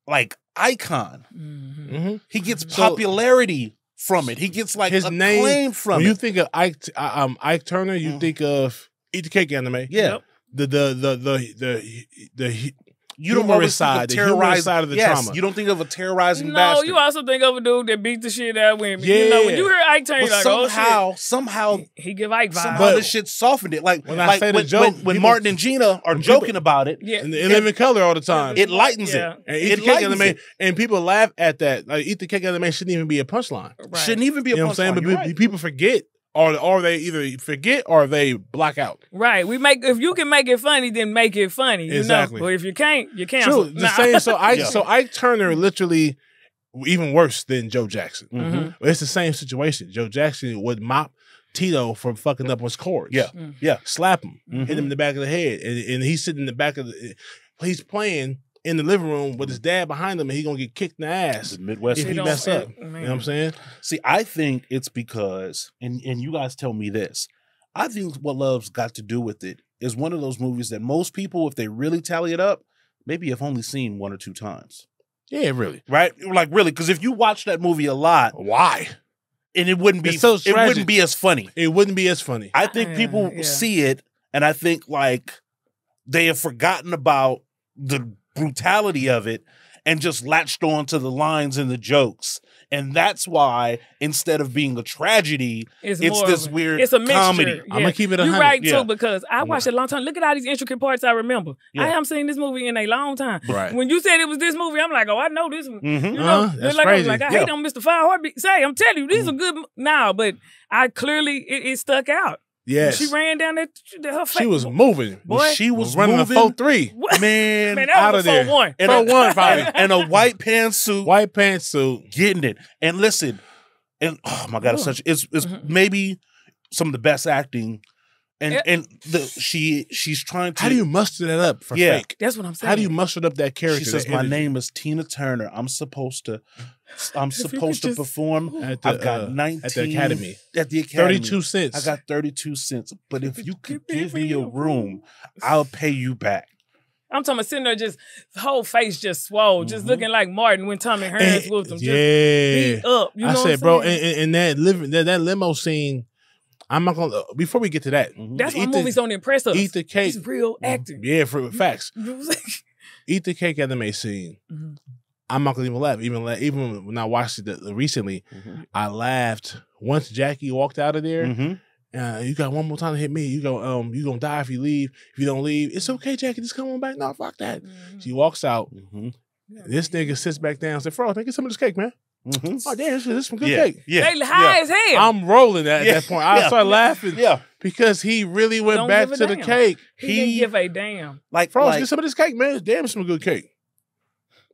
like, icon. He gets popularity from it. He gets, like, his acclaim name from when it. you think of Ike Turner, you think of Eat the Cake Anime. Yeah. you don't always side, the humorous side of the trauma. You don't think of a terrorizing bastard. No, you also think of a dude that beat the shit out of women. Yeah. When you hear Ike Turner, you're like, somehow he give Ike vibes. Somehow this shit softened it. Like when I say the joke, when Martin and Gina are joking about it, and they live in color all the time. It lightens it. And Eat the Cake Anime, and people laugh at that. Like Eat the Cake Anime shouldn't even be a punchline. Right. Shouldn't even be a punchline. You know what I'm saying? But people forget. Or they either forget or they block out. Right. If you can make it funny, then make it funny. Exactly. But if you can't, you cancel. True. The same. So Ike Turner literally even worse than Joe Jackson. Mm-hmm. It's the same situation. Joe Jackson would mop Tito from fucking up his chords. Yeah. Slap him, hit him in the back of the head, and he's sitting in the back of the. He's playing in the living room with his dad behind him, and he's gonna get kicked in the ass. The Midwest. If he mess up. You know what I'm saying? See, I think it's because, and you guys tell me this, I think what Love's got to do with it is one of those movies that most people, if they really tally it up, maybe have only seen 1 or 2 times. Yeah, really. Right? Like really, because if you watch that movie a lot, why? And it wouldn't be it wouldn't be as funny. It wouldn't be as funny. I think people see it, and I think like they have forgotten about the brutality of it and just latched on to the lines and the jokes. And that's why instead of being a tragedy, it's this weird comedy. Yeah. I'm going to keep it 100. You're right, too, because I watched it a long time. Look at all these intricate parts I remember. I haven't seen this movie in a long time. Right. When you said it was this movie, I'm like, oh, I know this one. Mm-hmm. You know, that's like, crazy. I hate on Mr. Fire Heartbeat. I'm telling you, these are good now, but I clearly, it stuck out. Yes. She ran down that her face. She was moving. Boy, she was running moving. a 4-3. Man, that out was of there. 4-1. 4-1 probably. And a white pantsuit. White pantsuit. Getting it. And listen, and oh my God, it's maybe some of the best acting. And she's trying to. How do you muster that up for fake? That's what I'm saying. How do you muster up that character? She says, "My name is Tina Turner. I'm supposed to perform. I've got 19 at the Academy. At the Academy, 32 cents. I got 32 cents. But if you could give me a room, I'll pay you back." I'm talking about sitting there, just whole face just swole, just looking like Martin when Tommy Hearns whooped him. Just beat up. You know I said, bro, and that limo scene. I'm not gonna. Before we get to that, that's why movies don't impress us. Eat the Cake. It's real acting. Yeah, for facts. Eat the Cake anime scene. I'm not gonna even laugh. Even when I watched it recently, I laughed once Jackie walked out of there. You got one more time to hit me. You gonna die if you leave. If you don't leave, it's okay, Jackie. Just come on back. No, fuck that. She walks out. This nigga sits back down and said, "Frost, man, get some of this cake, man." Oh damn, this is some good cake. They high as hell. I'm rolling at that point. I started laughing because he really went back to the cake. He didn't give a damn. Like, Frost, get some of this cake, man. Damn, some good cake.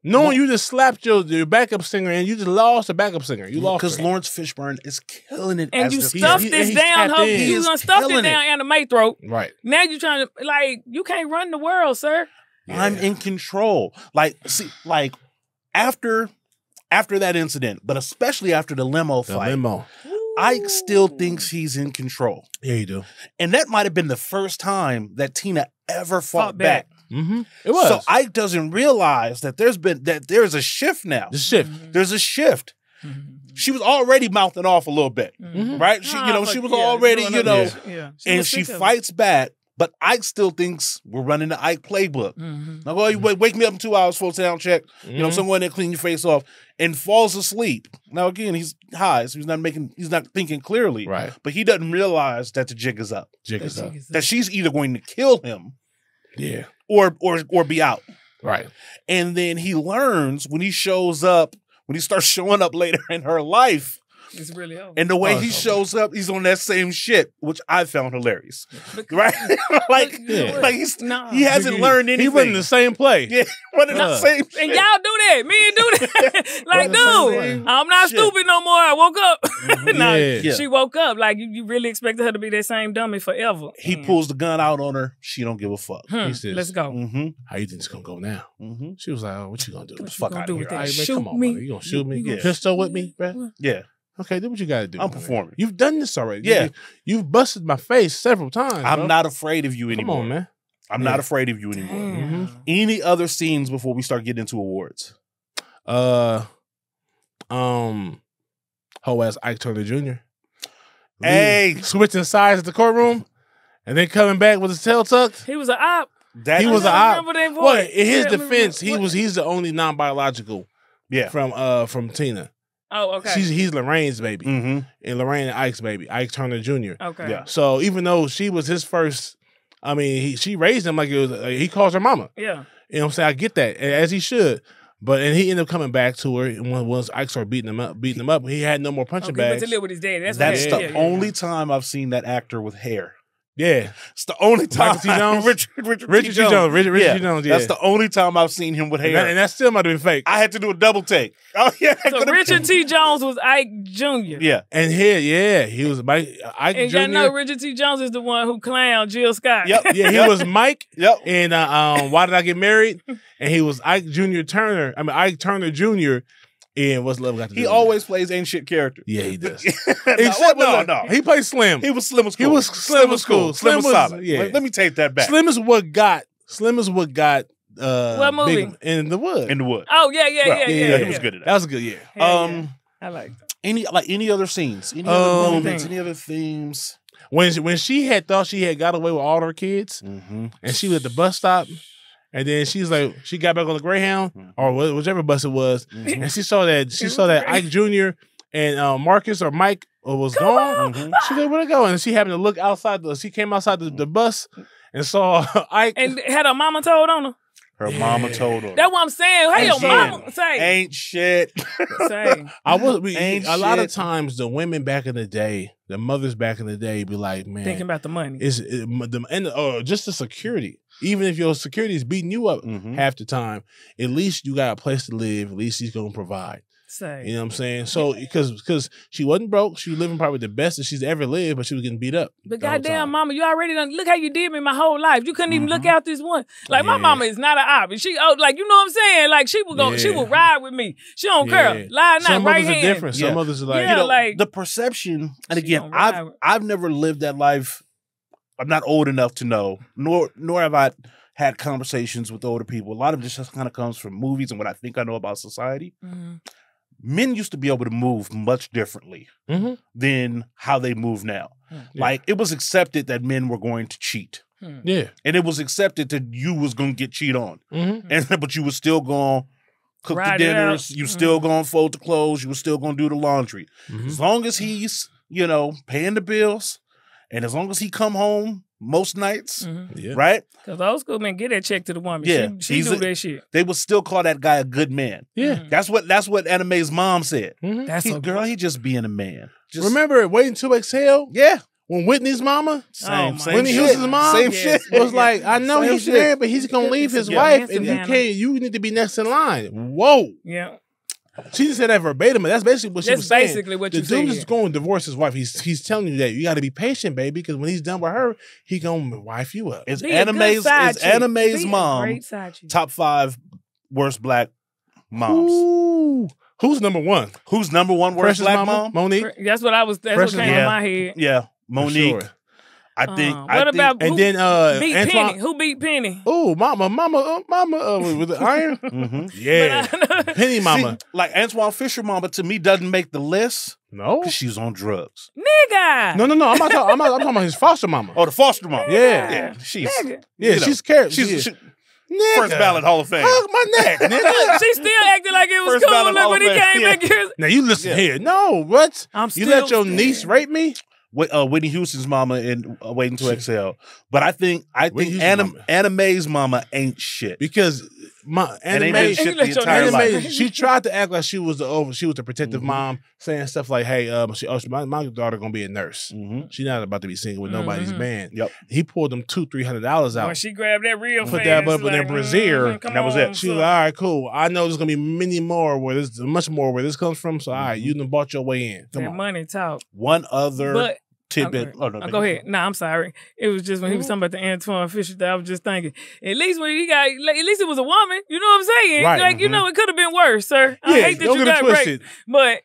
Knowing you just slapped your backup singer and you just lost the backup singer. You lost because Lawrence Fishburne is killing it. And you stuffed this down her. You gonna stuff it down Anna Mae throat. Right. Now you trying to you can't run the world, sir. I'm in control. After that incident, but especially after the limo fight, Ike still thinks he's in control. Yeah, you do. And that might have been the first time that Tina ever fought back. It was. So Ike doesn't realize that there's a shift now. There's a shift. She was already mouthing off a little bit, right? She was already, and she fights back. But Ike still thinks we're running the Ike playbook. Now, you wake me up in 2 hours for a sound check. Someone there clean your face off and falls asleep. Now, again, he's high, so he's not thinking clearly. Right. But he doesn't realize that the jig is up. That she's either going to kill him, or be out. Right. And then he learns when he starts showing up later in her life. It's really over. And the way he shows up, he's on that same shit, which I found hilarious. Right? He hasn't learned anything. He running the same play. Yeah, running the same shit. And y'all do that. Me and do that. Dude, I'm not stupid no more. I woke up. She woke up. Like, you really expected her to be that same dummy forever. He pulls the gun out on her. She don't give a fuck. He says, let's go. How you think it's going to go now? She was like, oh, what you going to do? What you gonna do with that? Come on, man. You going to shoot me? You pistol with me, bro? Yeah. Okay, do what you got to do. I'm performing. You've done this already. Yeah. You've busted my face several times. I'm not afraid of you anymore. Come on, man. I'm not afraid of you anymore. Any other scenes before we start getting into awards? Ho as Ike Turner Jr. Hey. Switching sides at the courtroom. And then coming back with his tail tucked. He was an op. He was an op. Well, in his Yeah, defense, he's the only non-biological. Yeah. From Tina. Oh, okay. He's Lorraine's baby, and Lorraine and Ike's baby, Ike Turner Jr. Okay. Yeah. So even though she was his first, I mean, she raised him like it was. He calls her mama. Yeah. You know what I'm saying? I get that, as he should. And he ended up coming back to her, and once Ike started beating him up, he had no more punching bags. He went to live with his daddy. That's the only time I've seen that actor with hair. Yeah, it's the only time. Michael T. Jones, Richard T. Jones. Richard T. Jones. Yeah, that's the only time I've seen him with hair, and that still might have been fake. I had to do a double take. Oh yeah, so Richard T. Jones was Ike Jr. Yeah, and here, he was Ike and Jr. And y'all know Richard T. Jones is the one who clowned Jill Scott. Yep, yeah, he was Mike. Yep, and Why Did I Get Married? And he was Ike Turner Jr. And What's Love Got to Do? He always plays ain't shit character. Yeah, he does. No. He plays Slim. He was Slim as cool. He was Slim as cool. Slim was solid. Yeah. Let me take that back. Slim is what got. What movie? In the Wood. In the Wood. Oh yeah. He was good at that. That was a good year. I like that. Any other scenes? Any other moments? Any other themes? When she had thought she had got away with all her kids, and she was at the bus stop. And then she's like, she got back on the Greyhound or whichever bus it was, and she saw that Ike Jr. and Marcus or Mike was gone. She like, where'd it go? And she happened to look outside. She came outside the bus and saw Ike. And had her mama told on her. Her mama told her. That's what I'm saying. Hey, your mama say ain't shit. Say. A lot of times the women back in the day, the mothers back in the day, be like, man, thinking about the money. Just the security. Even if your security is beating you up half the time, at least you got a place to live. At least he's gonna provide. Say. You know what I'm saying? So because she wasn't broke, she was living probably the best that she's ever lived, but she was getting beat up. But goddamn, mama, you already done. Look how you did me my whole life. You couldn't even look out this one. Like my mama is not an op. She like you know what I'm saying. Like she will go. She will ride with me. She don't care. Lie not Some right mothers hand. are different. Some others are like like the perception. And again, I've never lived that life. I'm not old enough to know. Nor have I had conversations with older people. A lot of this just kind of comes from movies and what I think I know about society. Men used to be able to move much differently than how they move now. Like it was accepted that men were going to cheat. Yeah. And it was accepted that you was going to get cheat on. But you was still going to cook the dinners. You still going to fold the clothes. You was still going to do the laundry. As long as he's, paying the bills and as long as he come home most nights, right? Because old school men get that check to the woman. Yeah, she do that shit. They would still call that guy a good man. Yeah, that's what Anna Mae's mom said. That's he just being a man. Remember Waiting to Exhale? Yeah. When Whitney's mama, same Whitney shit. Houston's mom, same shit. Was like, I know he's married, but he's gonna leave his wife, and you need to be next in line. Whoa. Yeah. She just said that verbatim, but that's basically what she was saying. That's basically what you said. The dude is going to divorce his wife. He's telling you that you got to be patient, baby, because when he's done with her, he gonna wife you up. Is Anna Mae's mom top 5 worst black moms? Ooh. Who's number 1? Who's number 1 worst Precious black mom? Monique. That's what what came in my head. Yeah, Monique. Sure. I think. About and then beat Antoine, Penny? Who beat Penny? Oh, mama, with the iron. Yeah, Penny mama. See, like Antoine Fisher mama to me doesn't make the list. No, because she's on drugs. Nigga. No. I'm talking about his foster mama. Oh, the foster mama. Yeah. She's she's scared. She's first ballot Hall of Fame. Hug my neck, nigga. She still acted like it was First cool. Look when he came back here. Now you listen here. No, what? You let your niece rape me? Whitney Houston's mama in Waiting to Exhale, but I think Anna Mae's mama ain't shit because Anna Mae she tried to act like she was the protective mom, saying stuff like, "Hey, my daughter gonna be a nurse. She's not about to be single with nobody's man." Yep. He pulled them $200-$300 out. When she grabbed that real, put that up in their brassiere, and that was it. She was like, "All right, cool. I know there's gonna be much more where this comes from. So all right, you done bought your way in. Come on, money talk." One other. Tidbit. Go ahead. Nah, I'm sorry. It was just when he was talking about the Antoine Fisher that I was just thinking. At least when he got, at least it was a woman. You know what I'm saying? Right. Like it could have been worse, sir. I hate that you got raped, but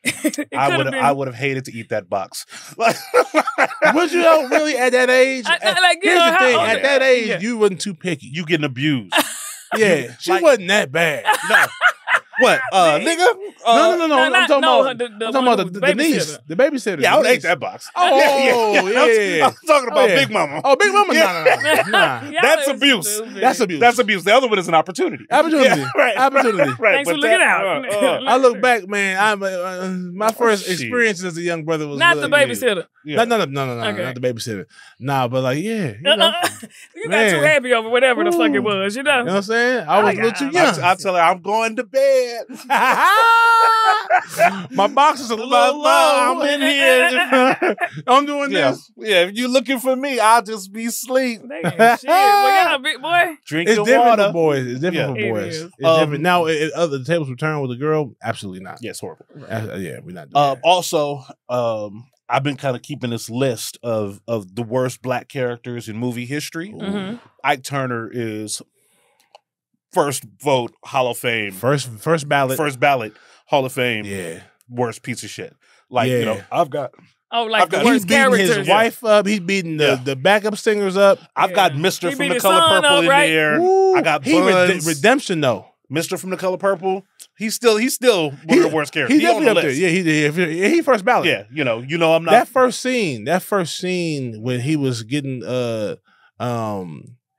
I would have hated to eat that box. Would you really at that age? Here's the thing: at that age, you wasn't too picky. You getting abused. Yeah, she wasn't that bad. What? Nigga? No. I'm talking about the niece, the babysitter. Yeah, I would hate that box. Oh, yeah. I'm talking about Big Mama. Oh, Big Mama. Nah. That's abuse. Stupid. That's abuse. That's abuse. The other one is an opportunity. Opportunity. Yeah, right. Opportunity. Right. Thanks for looking out. I look back, man. My first experience as a young brother was Not the babysitter. No, Okay. not the babysitter. Nah, but like, yeah, you know. You got too happy over whatever the fuck it was, you know? You know what I'm saying? I was a little too young. I tell her I'm going to bed. My box is a little low. I'm in here. I'm doing this. Yeah, if you're looking for me, I'll just be asleep. Damn, shit. Well, y'all big boy. Drink It's your different water. for boys. It's different Yeah. for It boys. is. It's different. Now, the tables return with a girl? Absolutely not. Yeah, it's horrible. Yeah, we're not doing that. Also, I've been kind of keeping this list of the worst black characters in movie history. Mm-hmm. Ike Turner is first vote Hall of Fame. First ballot. First ballot Hall of Fame. Yeah. Worst piece of shit. Like, you know, I've got Oh, like I've the got- worst He's beating characters. his wife up. He's beating the backup singers up. I've got Yeah. Mr. He from beat The his Color son Purple up, in right? there. Ooh, I got he Buns. redemption though. Mr. from The Color Purple. He's still one of the worst characters. He's He on definitely the up there. list. Yeah, he first ballot. Yeah, you know, I'm not. That first scene when he was getting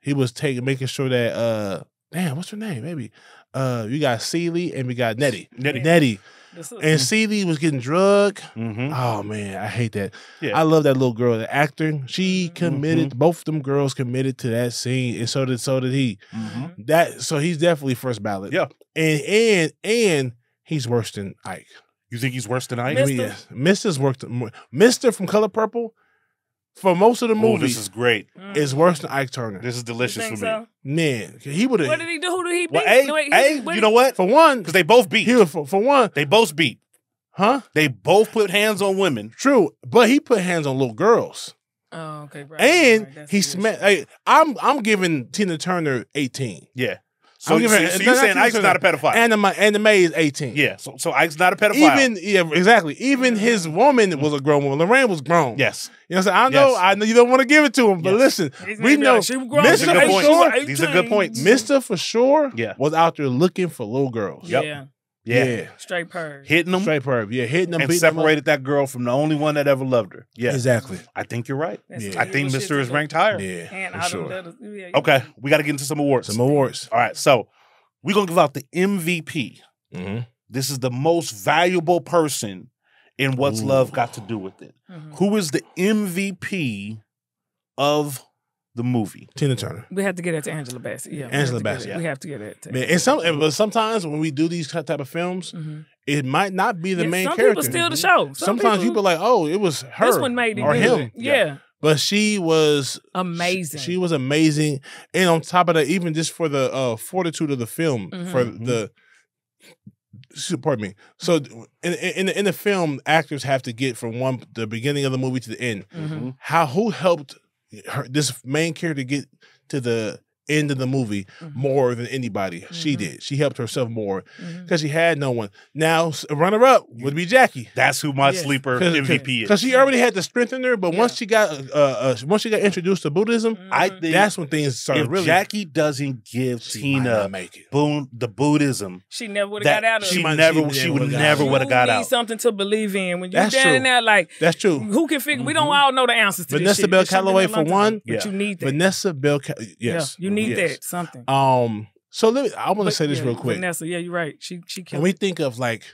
he was making sure that damn, what's her name? Maybe you got Celie and we got Nettie. Nettie. And Celie was getting drugged. Mm-hmm. Oh man, I hate that. Yeah. I love that little girl, the actor. She committed. Both of them girls committed to that scene, and so did he. Mm-hmm. So he's definitely first ballot. Yeah. And he's worse than Ike. You think he's worse than Ike? Mr. Yes. Mister's worked more. Mister from Color Purple, for most of the Oh, movie, this is great. is worse than Ike Turner. This is delicious for me. So? Man, he would have. What did he do? Who did he beat? Well, hey, No, wait, you know what? For one, Because they both beat. he was for one, They both beat. huh? They both put hands on women. True, but he put hands on little girls, Oh, okay, right. and right, that's he the smacked. issue. Hey, I'm giving Tina Turner 18. Yeah. So, I'm so, giving- so no, you're not saying Tina Ike's Turner. not a pedophile? Anna Mae is 18. Yeah. So Ike's not a pedophile. Even his woman was a grown woman. Lorraine was grown. Yes. You know what I'm saying? Yes. I know you don't want to give it to him, but Yes. listen, He's we gonna be know like, she was grown. These are Mr. good for points. sure, These are good points. Mr. for sure Yeah. was out there looking for little girls. Yep. Yeah, Yeah. straight purge. Hitting them Straight perv. Yeah, hitting them, and beating them up. separated that girl from the only one that ever loved her. Yeah. Exactly. I think you're right. That's Yeah. some I think evil Mr. shit is to ranked do. higher. Yeah, And for out sure. of the, yeah, Okay. We got to get into some awards. Some awards. All right. So we're going to give out the MVP. Mm-hmm. This is the most valuable person in What's Ooh. Love Got to Do with It. Mhm. Who is the MVP of the movie? Tina Turner. We have to get that to Angela Bassett. Yeah, Angela we have to get Bassett, it. yeah. We have to get it. To Man, Angela and but sometimes when we do these type of films, Mhm. it might not be the Yeah, main some character. people steal the show. Some Sometimes people, you be like, oh, it was her this one made it or good. him. Yeah, But she was amazing. She was amazing, and on top of that, even just for the fortitude of the film, for the pardon me. So in the film, actors have to get from the beginning of the movie to the end. Mhm. Who helped this main character get to the end of the movie more than anybody? She did. She helped herself more because she had no one. Now, a runner-up would be Jackie. That's who my Yes. sleeper MVP is. Because she already had the strength in her, but once she got introduced to Buddhism, I think that's when things started if really. Jackie doesn't give She might Tina not make it. the Buddhism, She never would have got out of she it. might- never she would never never got would have got You need out. something to believe in. When you're That's down true. in there, like, That's true. who can figure? We don't all know the answers to Vanessa this shit. Bell This shit been Calloway a long for time, one. but Yeah. you need that. Vanessa Bell. Yes, Yeah, you need yes. that something. So I want to But say this yeah, real quick. Vanessa, yeah, you're right. She When killed we it. think of like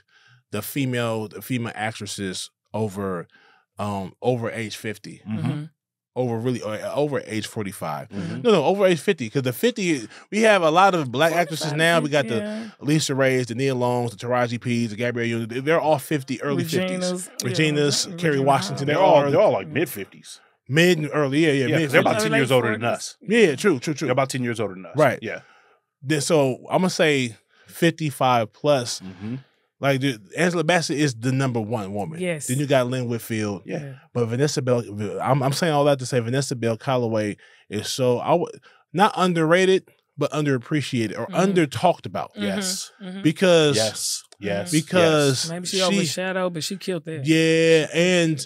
the female actresses over age 50, Mhm. over age 45. Mhm. No, over age 50, because the 50 we have a lot of black actresses now. We got the Yeah. Lisa Ray's, the Nia Longs, the Taraji P's, the Gabrielle Union. They're all 50, early 50s. Regina's, yeah. Kerry Washington. They're They're all like mid-50s. mid and early. Yeah, Yeah, mid. they're about 50s. 10 Late years older than 40s. us. Yeah, true. They're about 10 years older than us. Right. Yeah. So I'm gonna say 55 plus. Mm-hmm. Like Angela Bassett is the number one woman. Yes. Then you got Lynn Whitfield. Yeah. But Vanessa Bell, I'm saying all that to say Vanessa Bell Calloway is not underrated, but underappreciated or under talked about. Yes. Because Yes. Yes. because Maybe she overshadowed, but she killed that. yeah, and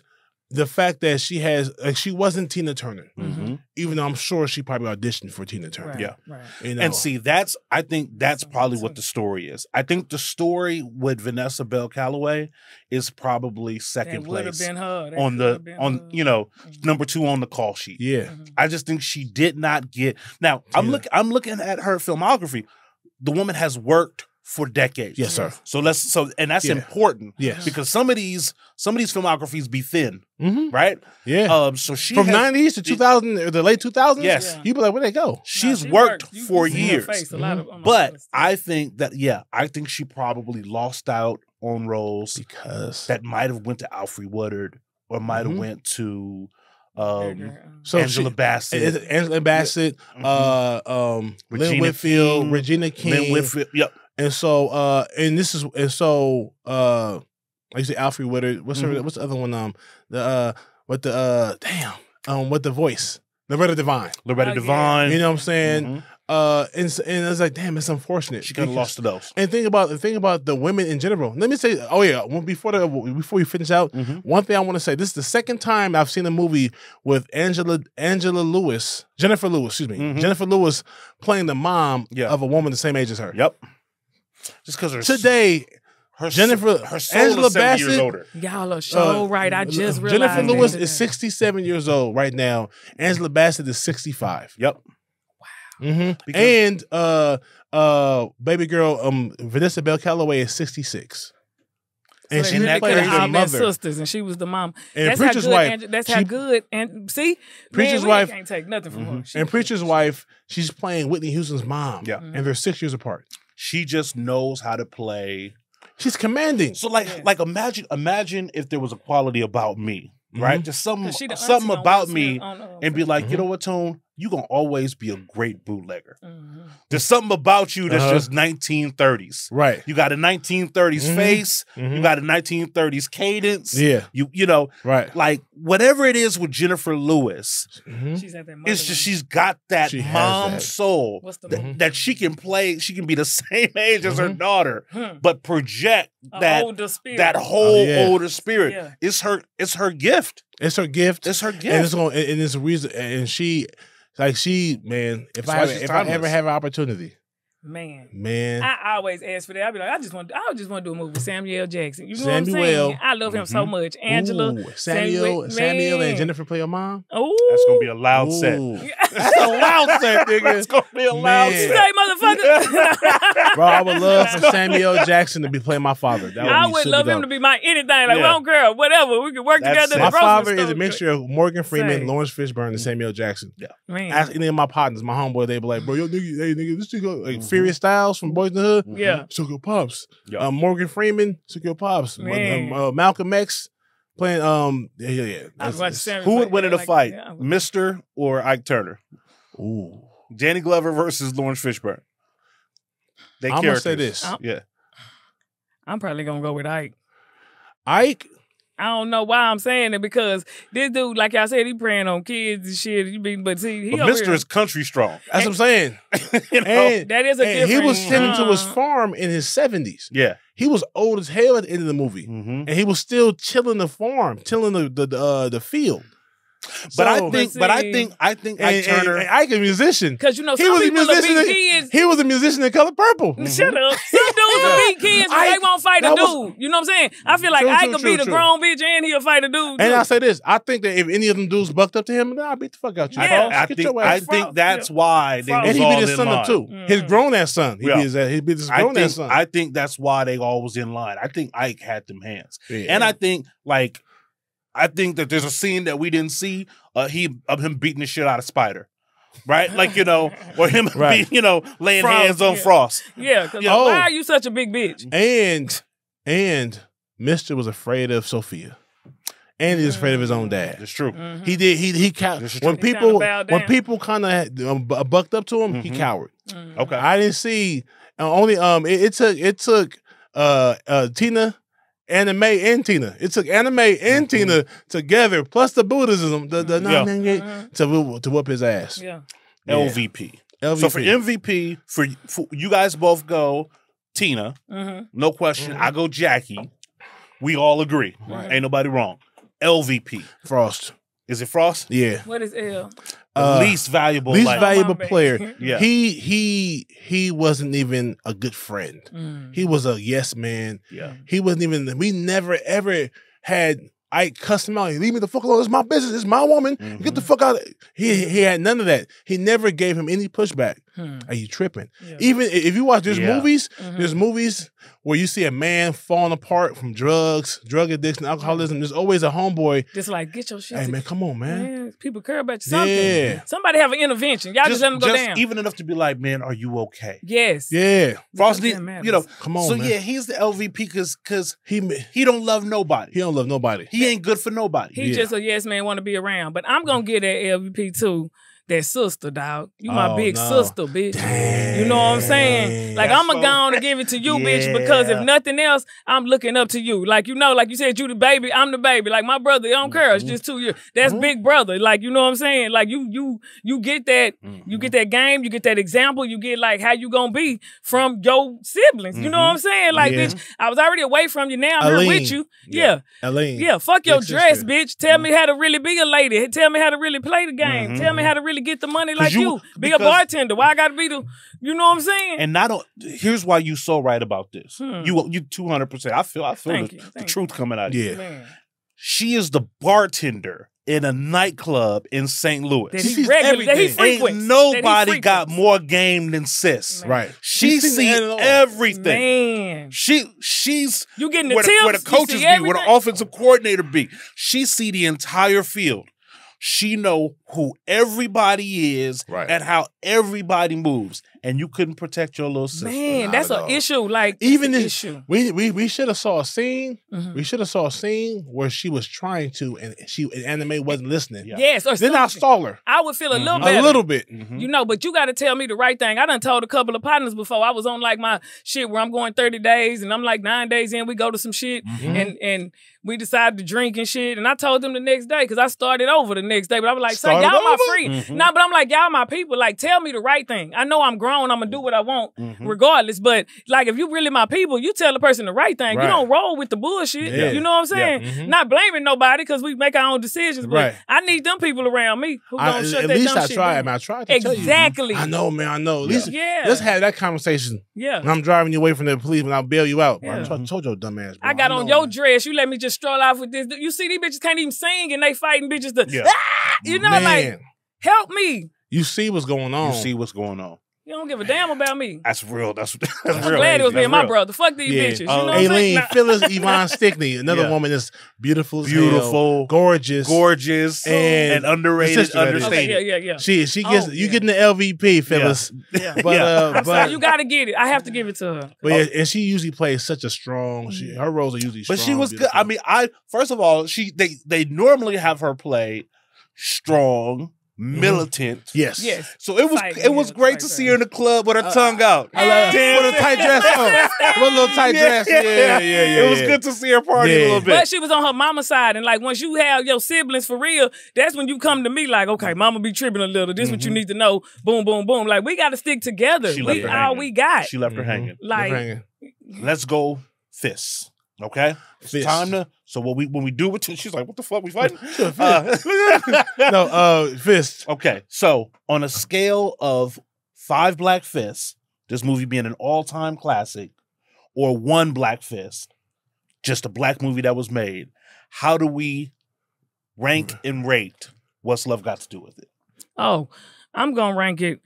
the fact that she has, like, she wasn't Tina Turner, even though I'm sure she probably auditioned for Tina Turner. Right, Yeah. right. You know? And see, I think that's probably what the story is. I think the story with Vanessa Bell Calloway is probably second That would have place been her. That on would have been her. you know, number 2 on the call sheet. Yeah. I just think she did not get. Now I'm looking at her filmography. The woman has worked for decades. Yes, sir. So and that's Yeah. important. Yes. Because some of these filmographies be thin, right? Yeah. So she From has, 90s to 2000 or the late 2000s. Yes. Yeah. You be like, where'd they go? she's She worked You for see her years. face a lot of- on my But list. I think that I think she probably lost out on roles Because that might have went to Alfre Woodard or might have went to so Angela Bassett. Angela Bassett, Lynn Regina Whitfield, King, Regina King, Lynn Whitfield. Yep. and so like you say, Alfre Woodard. What's the other one? With the voice, Loretta Devine. Loretta Devine. You know what I'm saying? And it's like, damn, it's unfortunate. She could have lost to those. And think about the women in general. Let me say, before we finish out, one thing I want to say: this is the second time I've seen a movie with Jennifer Lewis, Jennifer Lewis playing the mom of a woman the same age as her. Yep. Just because Today, her Jennifer, soul Angela is 7 years Bassett, older. Y'all are so right. I just realized Jennifer Lewis that. is 67 years old right now. Angela Bassett is 65. Yep. And baby girl, Vanessa Bell Calloway is 66. And So she they played really her all their mother. sisters, and she was the mom. And that's Preacher's how good. wife, That's how good. And see, Preacher's man, wife- we can't take nothing from her. She- And Preacher's wife, she's playing Whitney Houston's mom. Yeah. And they're 6 years apart. She just knows how to play. She's commanding. So like imagine if there was a quality about me, right? Just something 'Cause she the something auntie on about Will me, Smith on, and be like, you know what, Tone? You gonna always be a great bootlegger. Mhm. There's something about you that's just 1930s. Right. You got a 1930s face. You got a 1930s cadence. Yeah. You know, Right. like whatever it is with Jennifer Lewis, She's at that mother. it's just she's got that She has mom that. soul What's the that she can play. She can be the same age as her daughter, but project A that older spirit. that whole Oh, yeah. older spirit. Yeah. It's her gift. It's her gift. It's her gift. And it's going. And it's a reason. And she, man, if That's I why she's ever timeless. have an opportunity, Man. I always ask for that. I'd be like, I just want to do a movie with Samuel L. Jackson. You know what I'm Samuel. saying? I love him so much. Angela. Ooh, Samuel and Jennifer play your mom. Oh, That's gonna be a loud set. That's a loud set, nigga. It's gonna be a loud Man. set. say, motherfucker. Bro, I would love for Samuel L. Jackson to be playing my father. That I be would super love him dope. to be my anything. Like, Yeah. well, girl, whatever. We could work That's together. it. in the My grocery father is store. a mixture of Morgan Freeman, Say. Lawrence Fishburne, and Samuel Jackson. Man. Ask any of my partners, my homeboy, they be like, bro, yo, nigga, hey, nigga, this nigga, like Furious Styles from Boys in the Hood. Yeah. Took your pops. Yeah. Morgan Freeman took your pops. Man. Malcolm X playing. Yeah. I was watching Samuel Who would win in a like, fight, yeah. Mr. or Ike Turner? Ooh. Danny Glover versus Lawrence Fishburne. They I'm gonna say characters. this. Yeah. I'm probably gonna go with Ike. Ike. I don't know why I'm saying it because this dude, like y'all said, he preying on kids and shit. But see, he But over Mr. here- is country strong. That's what I'm saying. You know? And, that is a and he different. was tending to his farm in his 70s. Yeah. He was old as hell at the end of the movie, Mm-hmm. and he was still chilling the farm, tilling the field. But I So- think Ike Turner. and Ike a musician. Because you know He some was a people are musician. big kids. He was a musician in Color Purple. Shut up. Some dudes are big kids, but they Ike- won't fight a that dude. was- You know what I'm saying? I feel like True, Ike true, could true, beat a true. grown bitch and he'll fight a dude. And too. I say this: I think that if any of them dudes bucked up to him, then I'll beat the fuck out you. Yeah. Frost. I Get think your I ass. think that's why they Frost. was And he all beat his in son line. up too. His grown ass son. He Yeah. beat his grown ass son. I think that's why they all was in line. I think Ike had them hands, Yeah. and I think that there's a scene that we didn't see. Of him beating the shit out of Spider, right? Like or him Right. laying Frost, hands on yeah. Frost. Yeah, because Oh. why are you such a big bitch? and Mister was afraid of Sophia, and he was afraid of his own dad. It's true. He did. He This is when true. He people kinda bowed when down. people kind of bucked up to him, he cowered. Okay. I didn't see only it took Tina. Anime and Tina. It took anime and Tina together, plus the Buddhism, to whoop his ass. Yeah. LVP. LVP. So for MVP, for you guys both go Tina, Mm-hmm. no question. I go Jackie. We all agree. Ain't nobody wrong. LVP? Frost. Is it Frost? Yeah. What is L? The least valuable. Least like, valuable player. Yeah. He wasn't even a good friend. He was a yes man. Yeah. He wasn't even. We never ever had. I cussed him out. Leave me the fuck alone. It's my business. It's my woman. Get the fuck out. He had none of that. He never gave him any pushback. Are you tripping? Yeah. Even if you watch, there's movies where you see a man falling apart from drugs, drug addiction, alcoholism. There's always a homeboy. Just like, get your shit. Hey, man, come on, man. People care about you. Something. Yeah. Somebody have an intervention. Y'all just let them go down. Even enough to be like, man, are you okay? Yes. Yeah. Frost, come on, so man. Yeah, he's the LVP because he don't love nobody. He don't love nobody. He ain't good for nobody. He just a yes man, want to be around. But I'm going to get that LVP too. That sister, dog. You my big sister, bitch. Damn. You know what I'm saying? Like, I'm going to go on and give it to you, bitch, because if nothing else, I'm looking up to you. Like, you know, like you said, you the baby, I'm the baby. Like, my brother, I don't care. It's just 2 years. That's big brother. Like, you know what I'm saying? Like, you get that, you get that game, you get that example, you get, like, how you going to be from your siblings. You know what I'm saying? Like, bitch, I was already away from you. Now I'm here with you. Yeah. Aline. Yeah, fuck your dress, bitch. Tell me how to really be a lady. Tell me how to really play the game. Tell me how to really get the money like you. Be a bartender. Why I gotta be the, you know what I'm saying? And here's why you so right about this. You 200%. I feel the truth coming out of you. Man. She is the bartender in a nightclub in St. Louis. That he regularly, that he frequents. Ain't nobody got more game than sis. Man. Right. She sees everything. Man. She's you getting the where tips, the coaches be, where the offensive coordinator be. She see the entire field. She know who everybody is and how everybody moves, and you couldn't protect your little sister. Man, that's an issue. Like, even this issue. We should have saw a scene. We should have saw a scene where she was trying to, and anime wasn't listening. Yes, or then I stall her. I would feel a little better. A little bit. You know, but you got to tell me the right thing. I done told a couple of partners before. I was on like my shit where I'm going 30 days, and I'm like 9 days in. We go to some shit, and we decided to drink and shit. And I told them the next day because I started over the next day. But I was like, "Say y'all my free." Nah, but I'm like, y'all my people. Like, tell me the right thing. I know I'm grown. I'm gonna do what I want regardless. But like, if you really my people, you tell the person the right thing. You don't roll with the bullshit. Yeah. You know what I'm saying? Not blaming nobody because we make our own decisions. But I need them people around me who gonna shut that dumb shit down. I tried to tell you. Exactly. I know, man. I know. At least, let's have that conversation. Yeah. When I'm driving you away from the police, when I'll bail you out. I told your dumb ass. Bro. I got on your dress. You let me just stroll off with this. You see, these bitches can't even sing and they fighting bitches to, you know, like, help me. You see what's going on. You see what's going on. You don't give a damn about me. That's real. That's I'm real. glad it was me and my brother. Fuck these bitches. You know what I'm saying? Phyllis Yvonne Stickney, another woman that's beautiful, hell, gorgeous, and underrated, understated. Okay, yeah. She gets you getting the LVP, Phyllis. Yeah. But you got to get it. I have to give it to her. But and she usually plays such a strong. Her roles are usually strong. But she was good. I mean, first of all, they normally have her play strong, militant. Yes. So it was great to see her in the club with her tongue out. I love with a tight dress on. With a little tight dress. Yeah. It was good to see her party a little bit. But she was on her mama's side, and like once you have your siblings for real, that's when you come to me like, okay, mama be tripping a little. This is what you need to know. Boom, boom, boom. Like we got to stick together. We all we got. She left her hanging. Like, let's go fists. Okay, it's time to. So when we do it, she's like, "What the fuck, we fighting?" Fist. Okay, so on a scale of 5 black fists, this movie being an all-time classic, or 1 black fist, just a black movie that was made, how do we rank and rate What's Love Got to Do with It? Oh, I'm gonna rank it.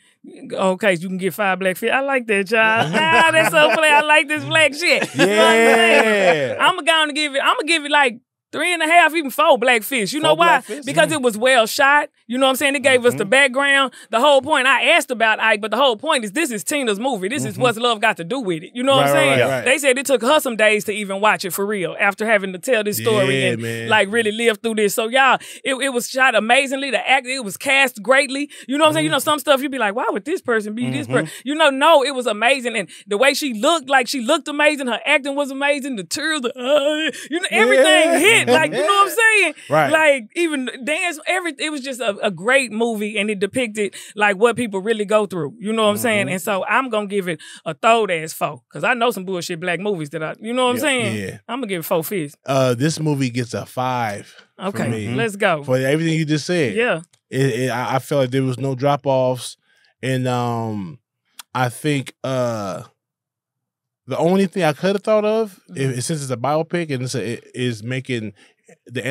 Okay, you can get 5 black fists. I like that, y'all. That's so funny. I like this black shit. Yeah. I'm gonna give it like 3.5, even 4 black fish. You know why? Because it was well shot. You know what I'm saying? It gave us the background. The whole point, I asked about Ike, but the whole point is this is Tina's movie. This is What's Love Got to Do with It. You know what I'm saying? Right. They said it took her some days to even watch it for real after having to tell this story and like really live through this. So y'all, it was shot amazingly. The act, it was cast greatly. You know what I'm saying? You know, some stuff you'd be like, why would this person be this person? You know, no, it was amazing. And the way she looked, like she looked amazing. Her acting was amazing. The tears, you know, everything hit. Like, you know what I'm saying? Right. Like, even dance, everything. It was just a a great movie, and it depicted like what people really go through. You know what I'm saying? And so I'm gonna give it a third ass 4 because I know some bullshit black movies that you know what I'm saying? Yeah. I'm gonna give it 4 fists. This movie gets a 5. Okay, for me. let's go. For everything you just said. Yeah. I feel like there was no drop offs, and I think the only thing I could have thought of, since it's a biopic and is making the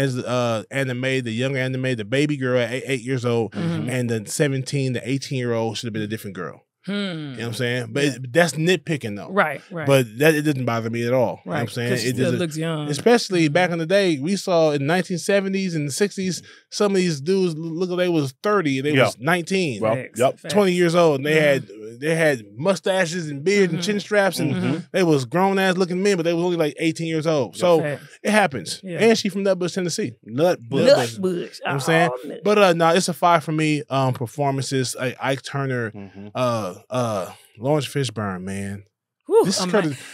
anime, the younger anime, the baby girl at 8 years old, and the 17, the 18-year-old should have been a different girl. You know what I'm saying? But that's nitpicking though. Right. But it doesn't bother me at all. Right. You know what I'm saying? It still looks young. Especially back in the day, we saw in the 1970s and the 60s, some of these dudes look like they was 30 and they was 19. Well, Facts. 20 years old, and they had mustaches and beard and chin straps, and they was grown ass looking men, but they was only like 18 years old. So it happens. Yeah. And she from Nutbush, Tennessee. Nutbush. You know what I'm saying? But no, it's a 5 for me. Performances, Ike Turner, Lawrence Fishburne, man. Whew, this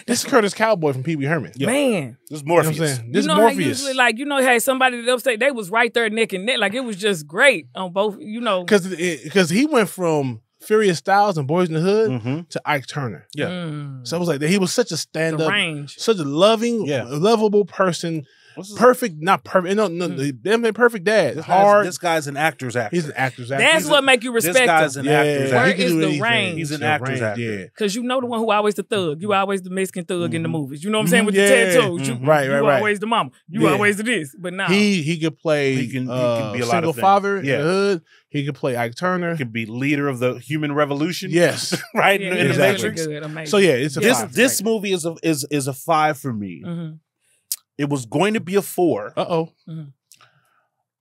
is Curtis Cowboy from Pee Wee Herman. Yeah. Man. This is Morpheus. You know what I'm saying? This you know Morpheus. How usually, like, you know, hey, somebody that upstate, they was right there neck and neck. Like, it was just great on both, you know. Because he went from Furious Styles and Boys in the Hood to Ike Turner. Yeah. So it was like he was such a stand-up, range. such a loving, lovable person. Perfect, not perfect. No, damn perfect dad. This guy's an actor's actor. He's an actor's actor. That's what make you respect him. This guy's an actor's actor. Where is the range? He's an actor's actor. Yeah. Because you know the one who always the thug. You always the Mexican thug in the movies. You know what I'm saying? With the tattoos. You always the mama. You always the this. But now he could play he can be a lot single of father in the hood. He could play Ike Turner. He could be leader of the human revolution. Yes. Right? Yeah, in the Matrix. Good, so yeah, it's a 5. This movie is a 5 for me. It was going to be a 4.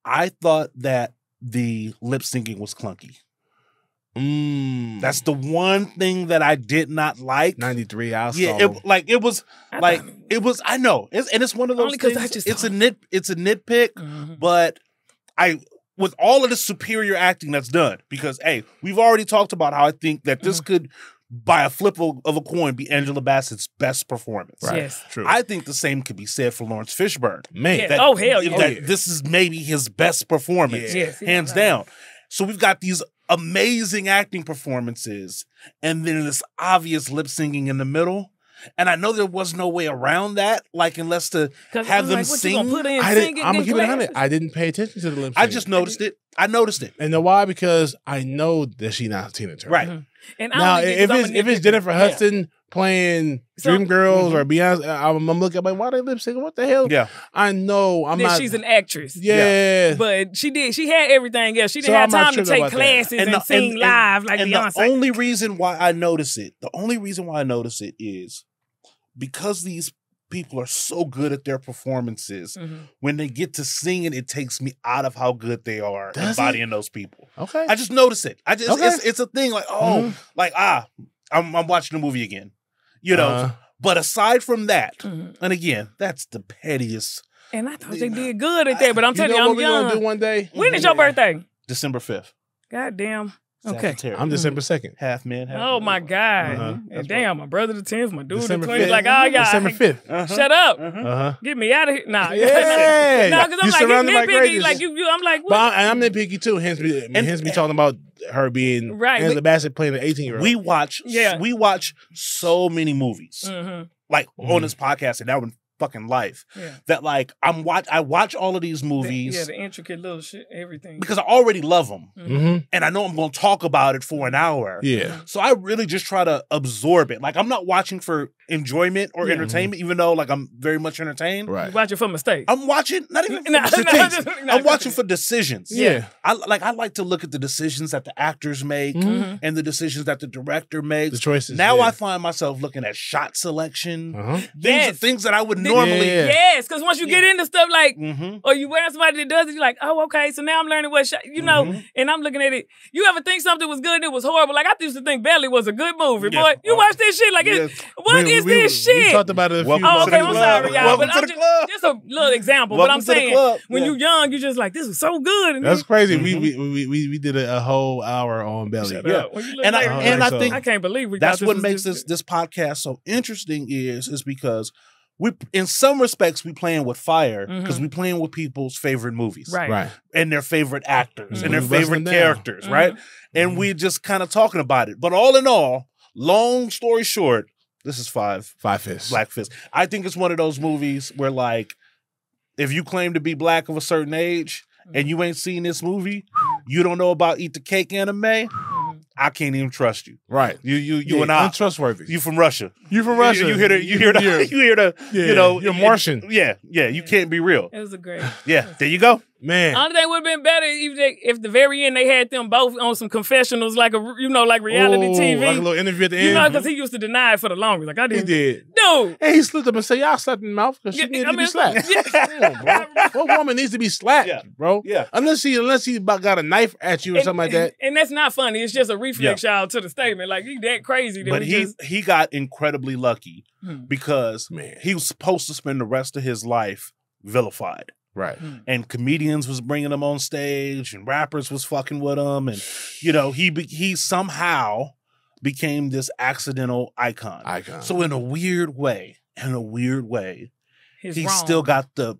I thought that the lip syncing was clunky. That's the one thing that I did not like. 93. I know, it's one of those things. It's a nitpick, but with all of the superior acting that's done, because hey, we've already talked about how I think that this could, by a flip of a coin, be Angela Bassett's best performance. Right. Yes. True. I think the same could be said for Lawrence Fishburne. Man. Yeah. Oh, hell yeah. This is maybe his best performance. Hands down. So we've got these amazing acting performances and then this obvious lip syncing in the middle. And I know there was no way around that, like unless to have them sing. I'm gonna keep it 100. I didn't pay attention to the lip sync. I just noticed it. I noticed it. And know why? Because I know that she's not Tina Turner. Right. And now, if it's Jennifer Hudson playing Dreamgirls or Beyonce, I'm looking at like, why they lip syncing? What the hell? Yeah. I know I'm not. She's an actress. Yeah. But she had everything else. She didn't have time to take classes and sing live like Beyonce. The only reason why I notice it is because these people are so good at their performances. When they get to singing, it takes me out of how good they are embodying those people. Okay. I just notice it. It's a thing like, I'm watching the movie again. You know, but aside from that, and again, that's the pettiest. And I thought they did good at that, but I'm telling you, I'm young. What we're gonna do one day? When is your birthday? December 5th. God damn. Okay. I'm December 2nd. Half man, half Oh my God. And damn, my brother the 10th, my dude December the 20th. 5th. Like, oh yeah. December 5th. Shut up. Get me out of here. Nah. Yeah. No, because I'm You like, surrounded by nitpicky. greatness. Like I'm like, what? But I'm nitpicky too. Hence me talking about her being Angela Bassett playing an 18-year-old. We watch so many movies. Like on this podcast and now in fucking life. That like I watch all of these movies. The intricate little shit, everything. Because I already love them. And I know I'm going to talk about it for an hour. Yeah. So I really just try to absorb it. Like I'm not watching for enjoyment or entertainment, even though like I'm very much entertained. Right. You're watching for mistakes. I'm watching not even for mistakes. I'm watching for decisions. Yeah. I like to look at the decisions that the actors make and the decisions that the director makes. The choices. Now I find myself looking at shot selection. Things that I would normally. Yes, because once you get into stuff like, or you wear somebody that does it, you're like, oh, okay, so now I'm learning what shot, you know, and I'm looking at it. You ever think something was good and it was horrible? Like, I used to think Belly was a good movie, boy. You watch this shit, like, what is this shit? We talked about it a few Oh, okay, I'm sorry, y'all. Welcome But to the club. just a little example. But I'm saying, when you're young, you're just like, this is so good. And that's crazy. We did a whole hour on Belly. And I think I can't believe we that's got what makes this podcast so interesting is because we in some respects we playing with fire because we playing with people's favorite movies, right, and their favorite actors and their favorite characters, right, and we just kind of talking about it. But all in all, long story short, this is Five Fists, Black Fist. I think it's one of those movies where, like, if you claim to be black of a certain age and you ain't seen this movie, you don't know about Eat the Cake anime. I can't even trust you. Right. You and I. Untrustworthy. You from Russia. You from Russia. You hear the you know, you're Martian. Yeah. You can't be real. It was a great. Yeah. There you go. Man. Only thing would have been better if the very end they had them both on some confessionals, like like reality TV. Like a little interview at the end. You know, because he used to deny it for the longest. Like, I didn't. He did. Dude. And he slipped up and said, y'all slapped in the mouth because she needed to be slapped. Damn, bro. What woman needs to be slapped, bro? Yeah. Unless he got a knife at you or something like that. And that's not funny. It's just a reflex, y'all, to the statement. Like, he that crazy. That but he got incredibly lucky because he was supposed to spend the rest of his life vilified. Right. And comedians was bringing him on stage and rappers was fucking with him. And, you know, he somehow became this accidental icon. So in a weird way, he still got the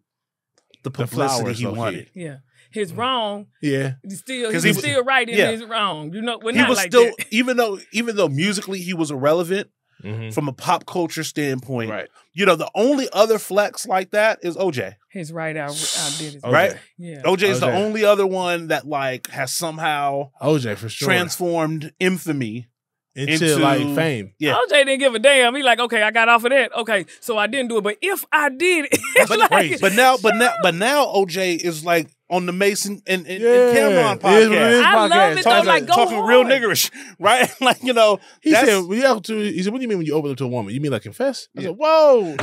publicity he wanted. Yeah. His wrong. Yeah. He was still right in his wrong. You know, we're not like still, that. even though musically he was irrelevant, from a pop culture standpoint, right. You know, the only other flex like that is OJ. His right out did it. Right? Yeah. OJ is the only other one that like has somehow OJ for sure transformed infamy into like fame. Yeah. OJ didn't give a damn. He like, okay, I got off of that. Okay, so I didn't do it. But if I did it, but now OJ is like on the Mason and Cameron podcast. I love it though. Like, talking real niggerish, right? Like, you know, he said, "What do you mean when you open up to a woman? You mean like confess?" I said, "Whoa,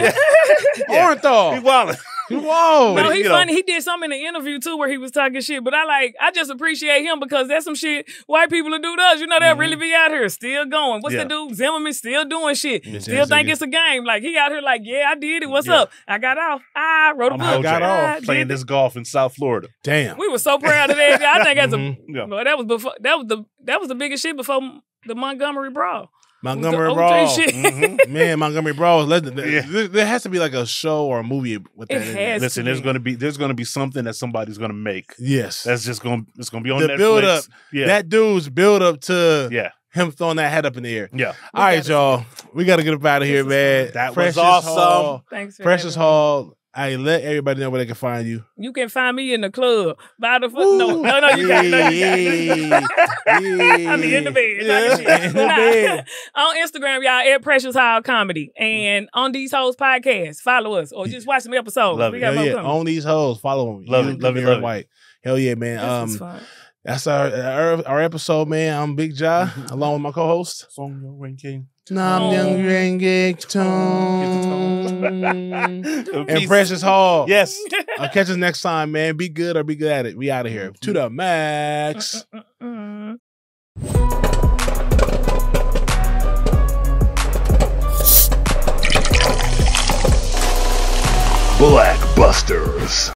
Orenthal, he wildin'." Whoa. No, he's funny. He did something in the interview too where he was talking shit. But I just appreciate him because that's some shit white people will do to us. You know, they'll really be out here still going. What's the dude? Zimmerman still doing shit. Still think it's a game. Like, he out here like, yeah, I did it. What's up? I got off. I wrote a book. I got off playing this golf in South Florida. Damn. We were so proud of that. I think that was before that was the biggest shit before the Montgomery Brawl. Montgomery Brawl. Man, Montgomery Brawl. There has to be like a show or a movie with that. Listen, there's gonna be something that somebody's gonna make. Yes. That's just gonna be on the Netflix. Build up. Yeah. That dude's build up to him throwing that head up in the air. Yeah. All right, y'all. We gotta get up out of here, man. That was awesome. Thanks for Precious Hall. I let everybody know where they can find you. You can find me in the club. By the foot. No, you can't. I mean, in the bed. On Instagram, y'all, at Precious Hall Comedy. And on These Hoes Podcast, follow us. Or just watch some episodes. Love we got more coming. On These Hoes, follow them. Love it. White. Hell yeah, man. That's our episode, man. I'm Big Ja, along with my co-host. Song Young Ranking. And Precious Hall. Yes. I'll catch us next time, man. Be good or be good at it. We out of here. To the max. Blackbusters.